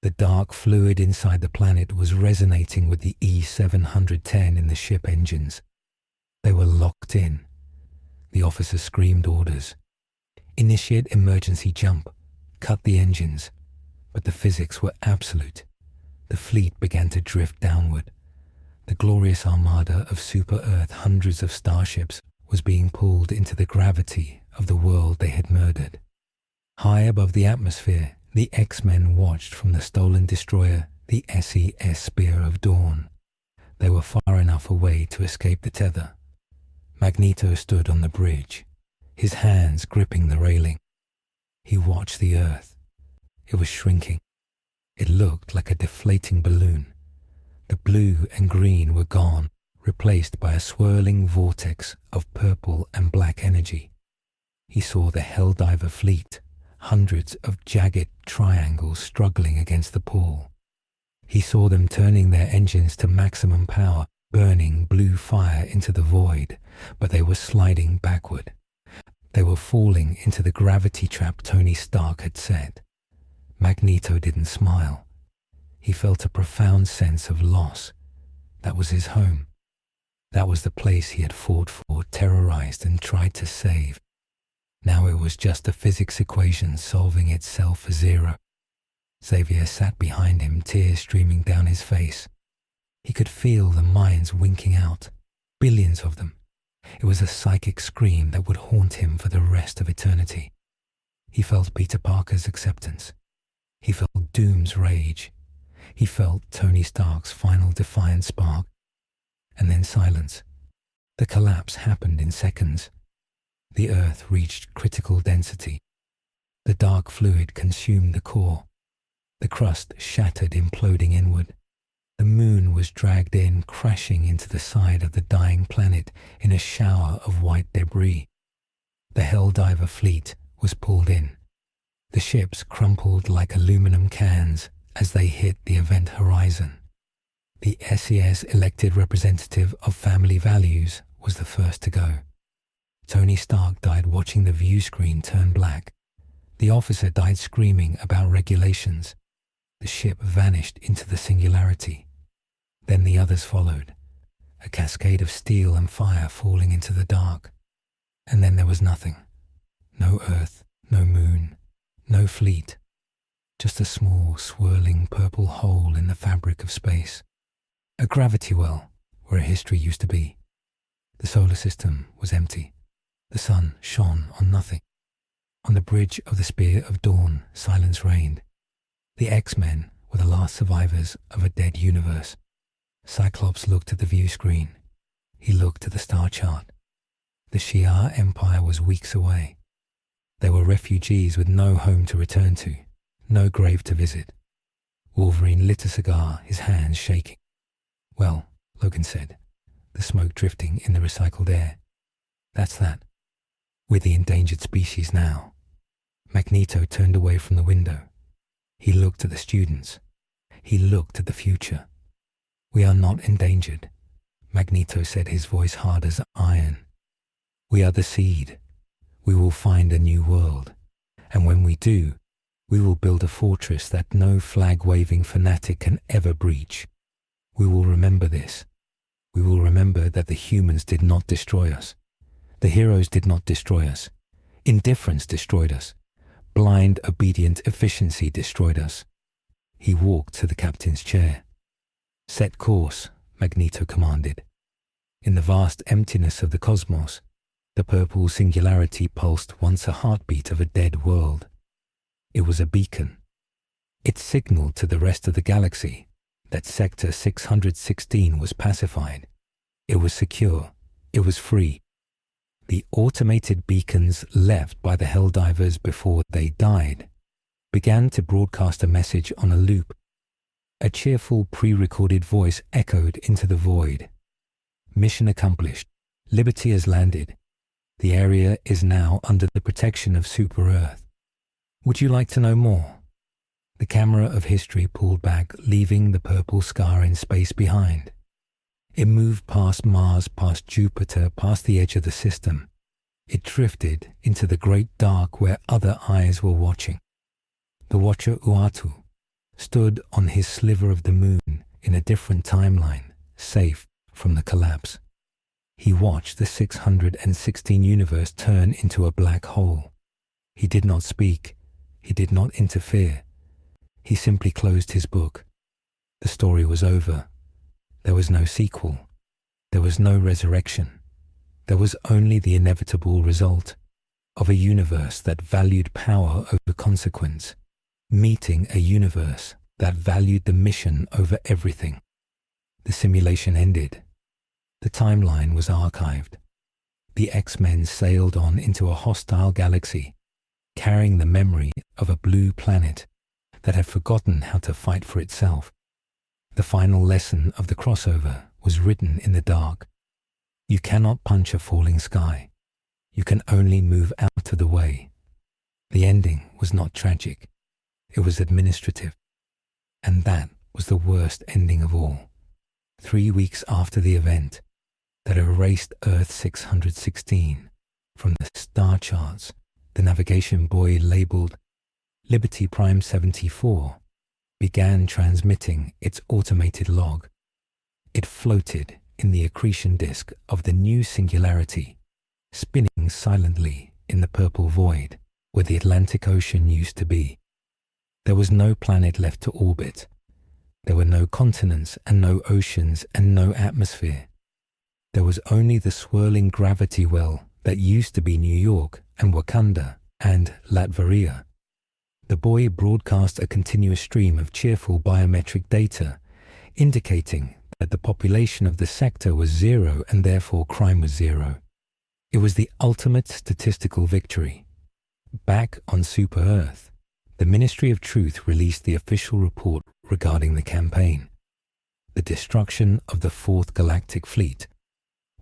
The dark fluid inside the planet was resonating with the E-710 in the ship engines. They were locked in. The officer screamed orders. "Initiate emergency jump. Cut the engines." But the physics were absolute. The fleet began to drift downward. The glorious armada of super-Earth hundreds of starships was being pulled into the gravity of the world they had murdered. High above the atmosphere, the X-Men watched from the stolen destroyer, the SES Spear of Dawn. They were far enough away to escape the tether. Magneto stood on the bridge, his hands gripping the railing. He watched the Earth. It was shrinking. It looked like a deflating balloon. The blue and green were gone, replaced by a swirling vortex of purple and black energy. He saw the Helldiver fleet, hundreds of jagged triangles struggling against the pull. He saw them turning their engines to maximum power, burning blue fire into the void, but they were sliding backward. They were falling into the gravity trap Tony Stark had set. Magneto didn't smile. He felt a profound sense of loss. That was his home. That was the place he had fought for, terrorized, and tried to save. Now it was just a physics equation solving itself for zero. Xavier sat behind him, tears streaming down his face. He could feel the minds winking out, billions of them. It was a psychic scream that would haunt him for the rest of eternity. He felt Peter Parker's acceptance. He felt Doom's rage. He felt Tony Stark's final defiant spark. And then silence. The collapse happened in seconds. The Earth reached critical density. The dark fluid consumed the core. The crust shattered, imploding inward. The moon was dragged in, crashing into the side of the dying planet in a shower of white debris. The Helldiver fleet was pulled in. The ships crumpled like aluminum cans as they hit the event horizon. The SES elected representative of family values was the first to go. Tony Stark died watching the view screen turn black. The officer died screaming about regulations. The ship vanished into the singularity. Then the others followed, a cascade of steel and fire falling into the dark. And then there was nothing. No Earth, no moon, no fleet. Just a small, swirling purple hole in the fabric of space. A gravity well where history used to be. The solar system was empty. The sun shone on nothing. On the bridge of the Spear of Dawn, silence reigned. The X-Men were the last survivors of a dead universe. Cyclops looked at the view screen. He looked at the star chart. The Shi'ar Empire was weeks away. They were refugees with no home to return to, no grave to visit. Wolverine lit a cigar, his hands shaking. "Well," Logan said, the smoke drifting in the recycled air. "That's that. We're the endangered species now." Magneto turned away from the window. He looked at the students. He looked at the future. "We are not endangered," Magneto said, his voice hard as iron. "We are the seed. We will find a new world. And when we do, we will build a fortress that no flag-waving fanatic can ever breach. We will remember this. We will remember that the humans did not destroy us. The heroes did not destroy us. Indifference destroyed us. Blind, obedient efficiency destroyed us." He walked to the captain's chair. "Set course," Magneto commanded. In the vast emptiness of the cosmos, the purple singularity pulsed once a heartbeat of a dead world. It was a beacon. It signaled to the rest of the galaxy that Sector 616 was pacified. It was secure. It was free. The automated beacons left by the Helldivers before they died began to broadcast a message on a loop. A cheerful pre-recorded voice echoed into the void. "Mission accomplished. Liberty has landed. The area is now under the protection of Super Earth. Would you like to know more?" The camera of history pulled back, leaving the purple scar in space behind. It moved past Mars, past Jupiter, past the edge of the system. It drifted into the great dark where other eyes were watching. The watcher Uatu stood on his sliver of the moon in a different timeline, safe from the collapse. He watched the 616 universe turn into a black hole. He did not speak. He did not interfere. He simply closed his book. The story was over. There was no sequel. There was no resurrection. There was only the inevitable result of a universe that valued power over consequence, meeting a universe that valued the mission over everything. The simulation ended. The timeline was archived. The X-Men sailed on into a hostile galaxy, carrying the memory of a blue planet that had forgotten how to fight for itself. The final lesson of the crossover was written in the dark. You cannot punch a falling sky. You can only move out of the way. The ending was not tragic. It was administrative. And that was the worst ending of all. 3 weeks after the event that erased Earth 616 from the star charts, the navigation buoy labeled Liberty Prime 74 began transmitting its automated log. It floated in the accretion disk of the new singularity, spinning silently in the purple void where the Atlantic Ocean used to be. There was no planet left to orbit. There were no continents and no oceans and no atmosphere. There was only the swirling gravity well that used to be New York and Wakanda and Latveria. The buoy broadcast a continuous stream of cheerful biometric data, indicating that the population of the sector was zero and therefore crime was zero. It was the ultimate statistical victory. Back on Super Earth, the Ministry of Truth released the official report regarding the campaign. The destruction of the Fourth Galactic Fleet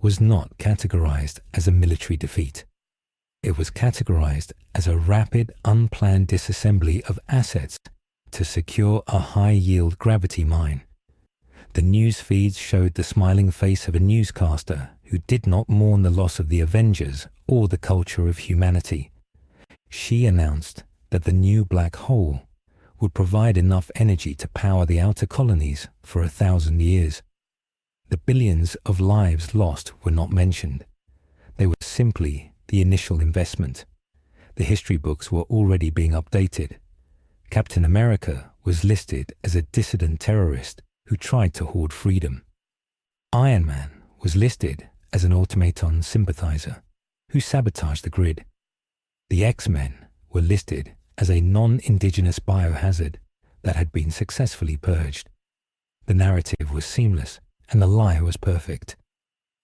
was not categorized as a military defeat. It was categorized as a rapid, unplanned disassembly of assets to secure a high-yield gravity mine. The news feeds showed the smiling face of a newscaster who did not mourn the loss of the Avengers or the culture of humanity. She announced that the new black hole would provide enough energy to power the outer colonies for 1,000 years. The billions of lives lost were not mentioned. They were simply the initial investment. The history books were already being updated. Captain America was listed as a dissident terrorist who tried to hoard freedom. Iron Man was listed as an automaton sympathizer who sabotaged the grid. The X-Men were listed as a non-indigenous biohazard that had been successfully purged. The narrative was seamless and the lie was perfect.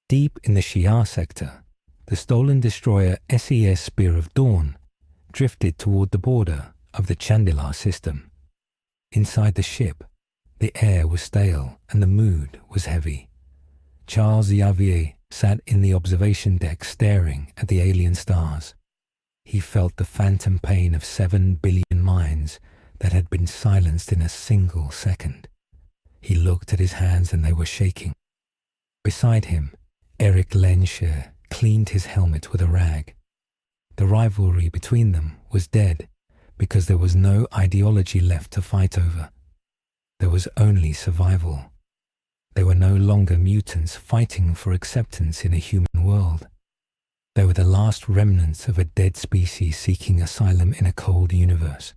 Deep in the Shi'ar sector, the stolen destroyer SES Spear of Dawn drifted toward the border of the Chandilar system. Inside the ship, the air was stale and the mood was heavy. Charles Xavier sat in the observation deck staring at the alien stars. He felt the phantom pain of 7 billion minds that had been silenced in a single second. He looked at his hands and they were shaking. Beside him, Eric Lenscher cleaned his helmet with a rag. The rivalry between them was dead because there was no ideology left to fight over. There was only survival. They were no longer mutants fighting for acceptance in a human world. They were the last remnants of a dead species seeking asylum in a cold universe.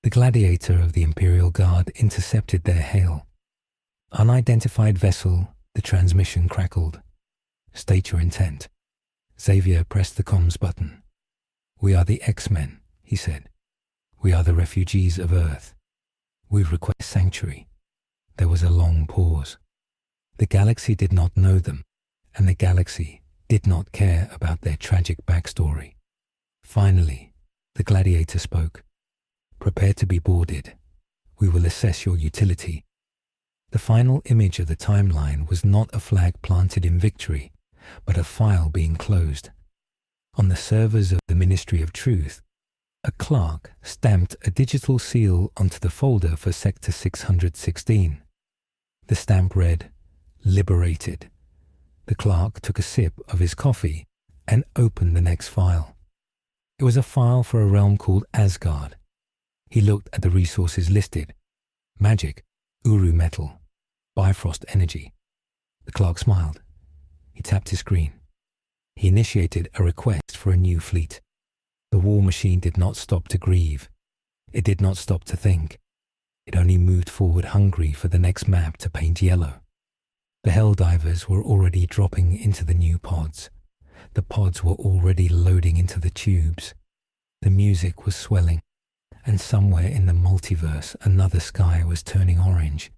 The gladiator of the Imperial Guard intercepted their hail. Unidentified vessel, the transmission crackled. State your intent. Xavier pressed the comms button. We are the X-Men, he said. We are the refugees of Earth. We request sanctuary. There was a long pause. The galaxy did not know them, and the galaxy did not care about their tragic backstory. Finally, the gladiator spoke. Prepare to be boarded. We will assess your utility. The final image of the timeline was not a flag planted in victory, but a file being closed. On the servers of the Ministry of Truth, a clerk stamped a digital seal onto the folder for Sector 616. The stamp read, Liberated. The clerk took a sip of his coffee and opened the next file. It was a file for a realm called Asgard. He looked at the resources listed. Magic, Uru metal, Bifrost energy. The clerk smiled. He tapped his screen. He initiated a request for a new fleet. The war machine did not stop to grieve. It did not stop to think. It only moved forward hungry for the next map to paint yellow. The Helldivers were already dropping into the new pods. The pods were already loading into the tubes. The music was swelling, and somewhere in the multiverse another sky was turning orange.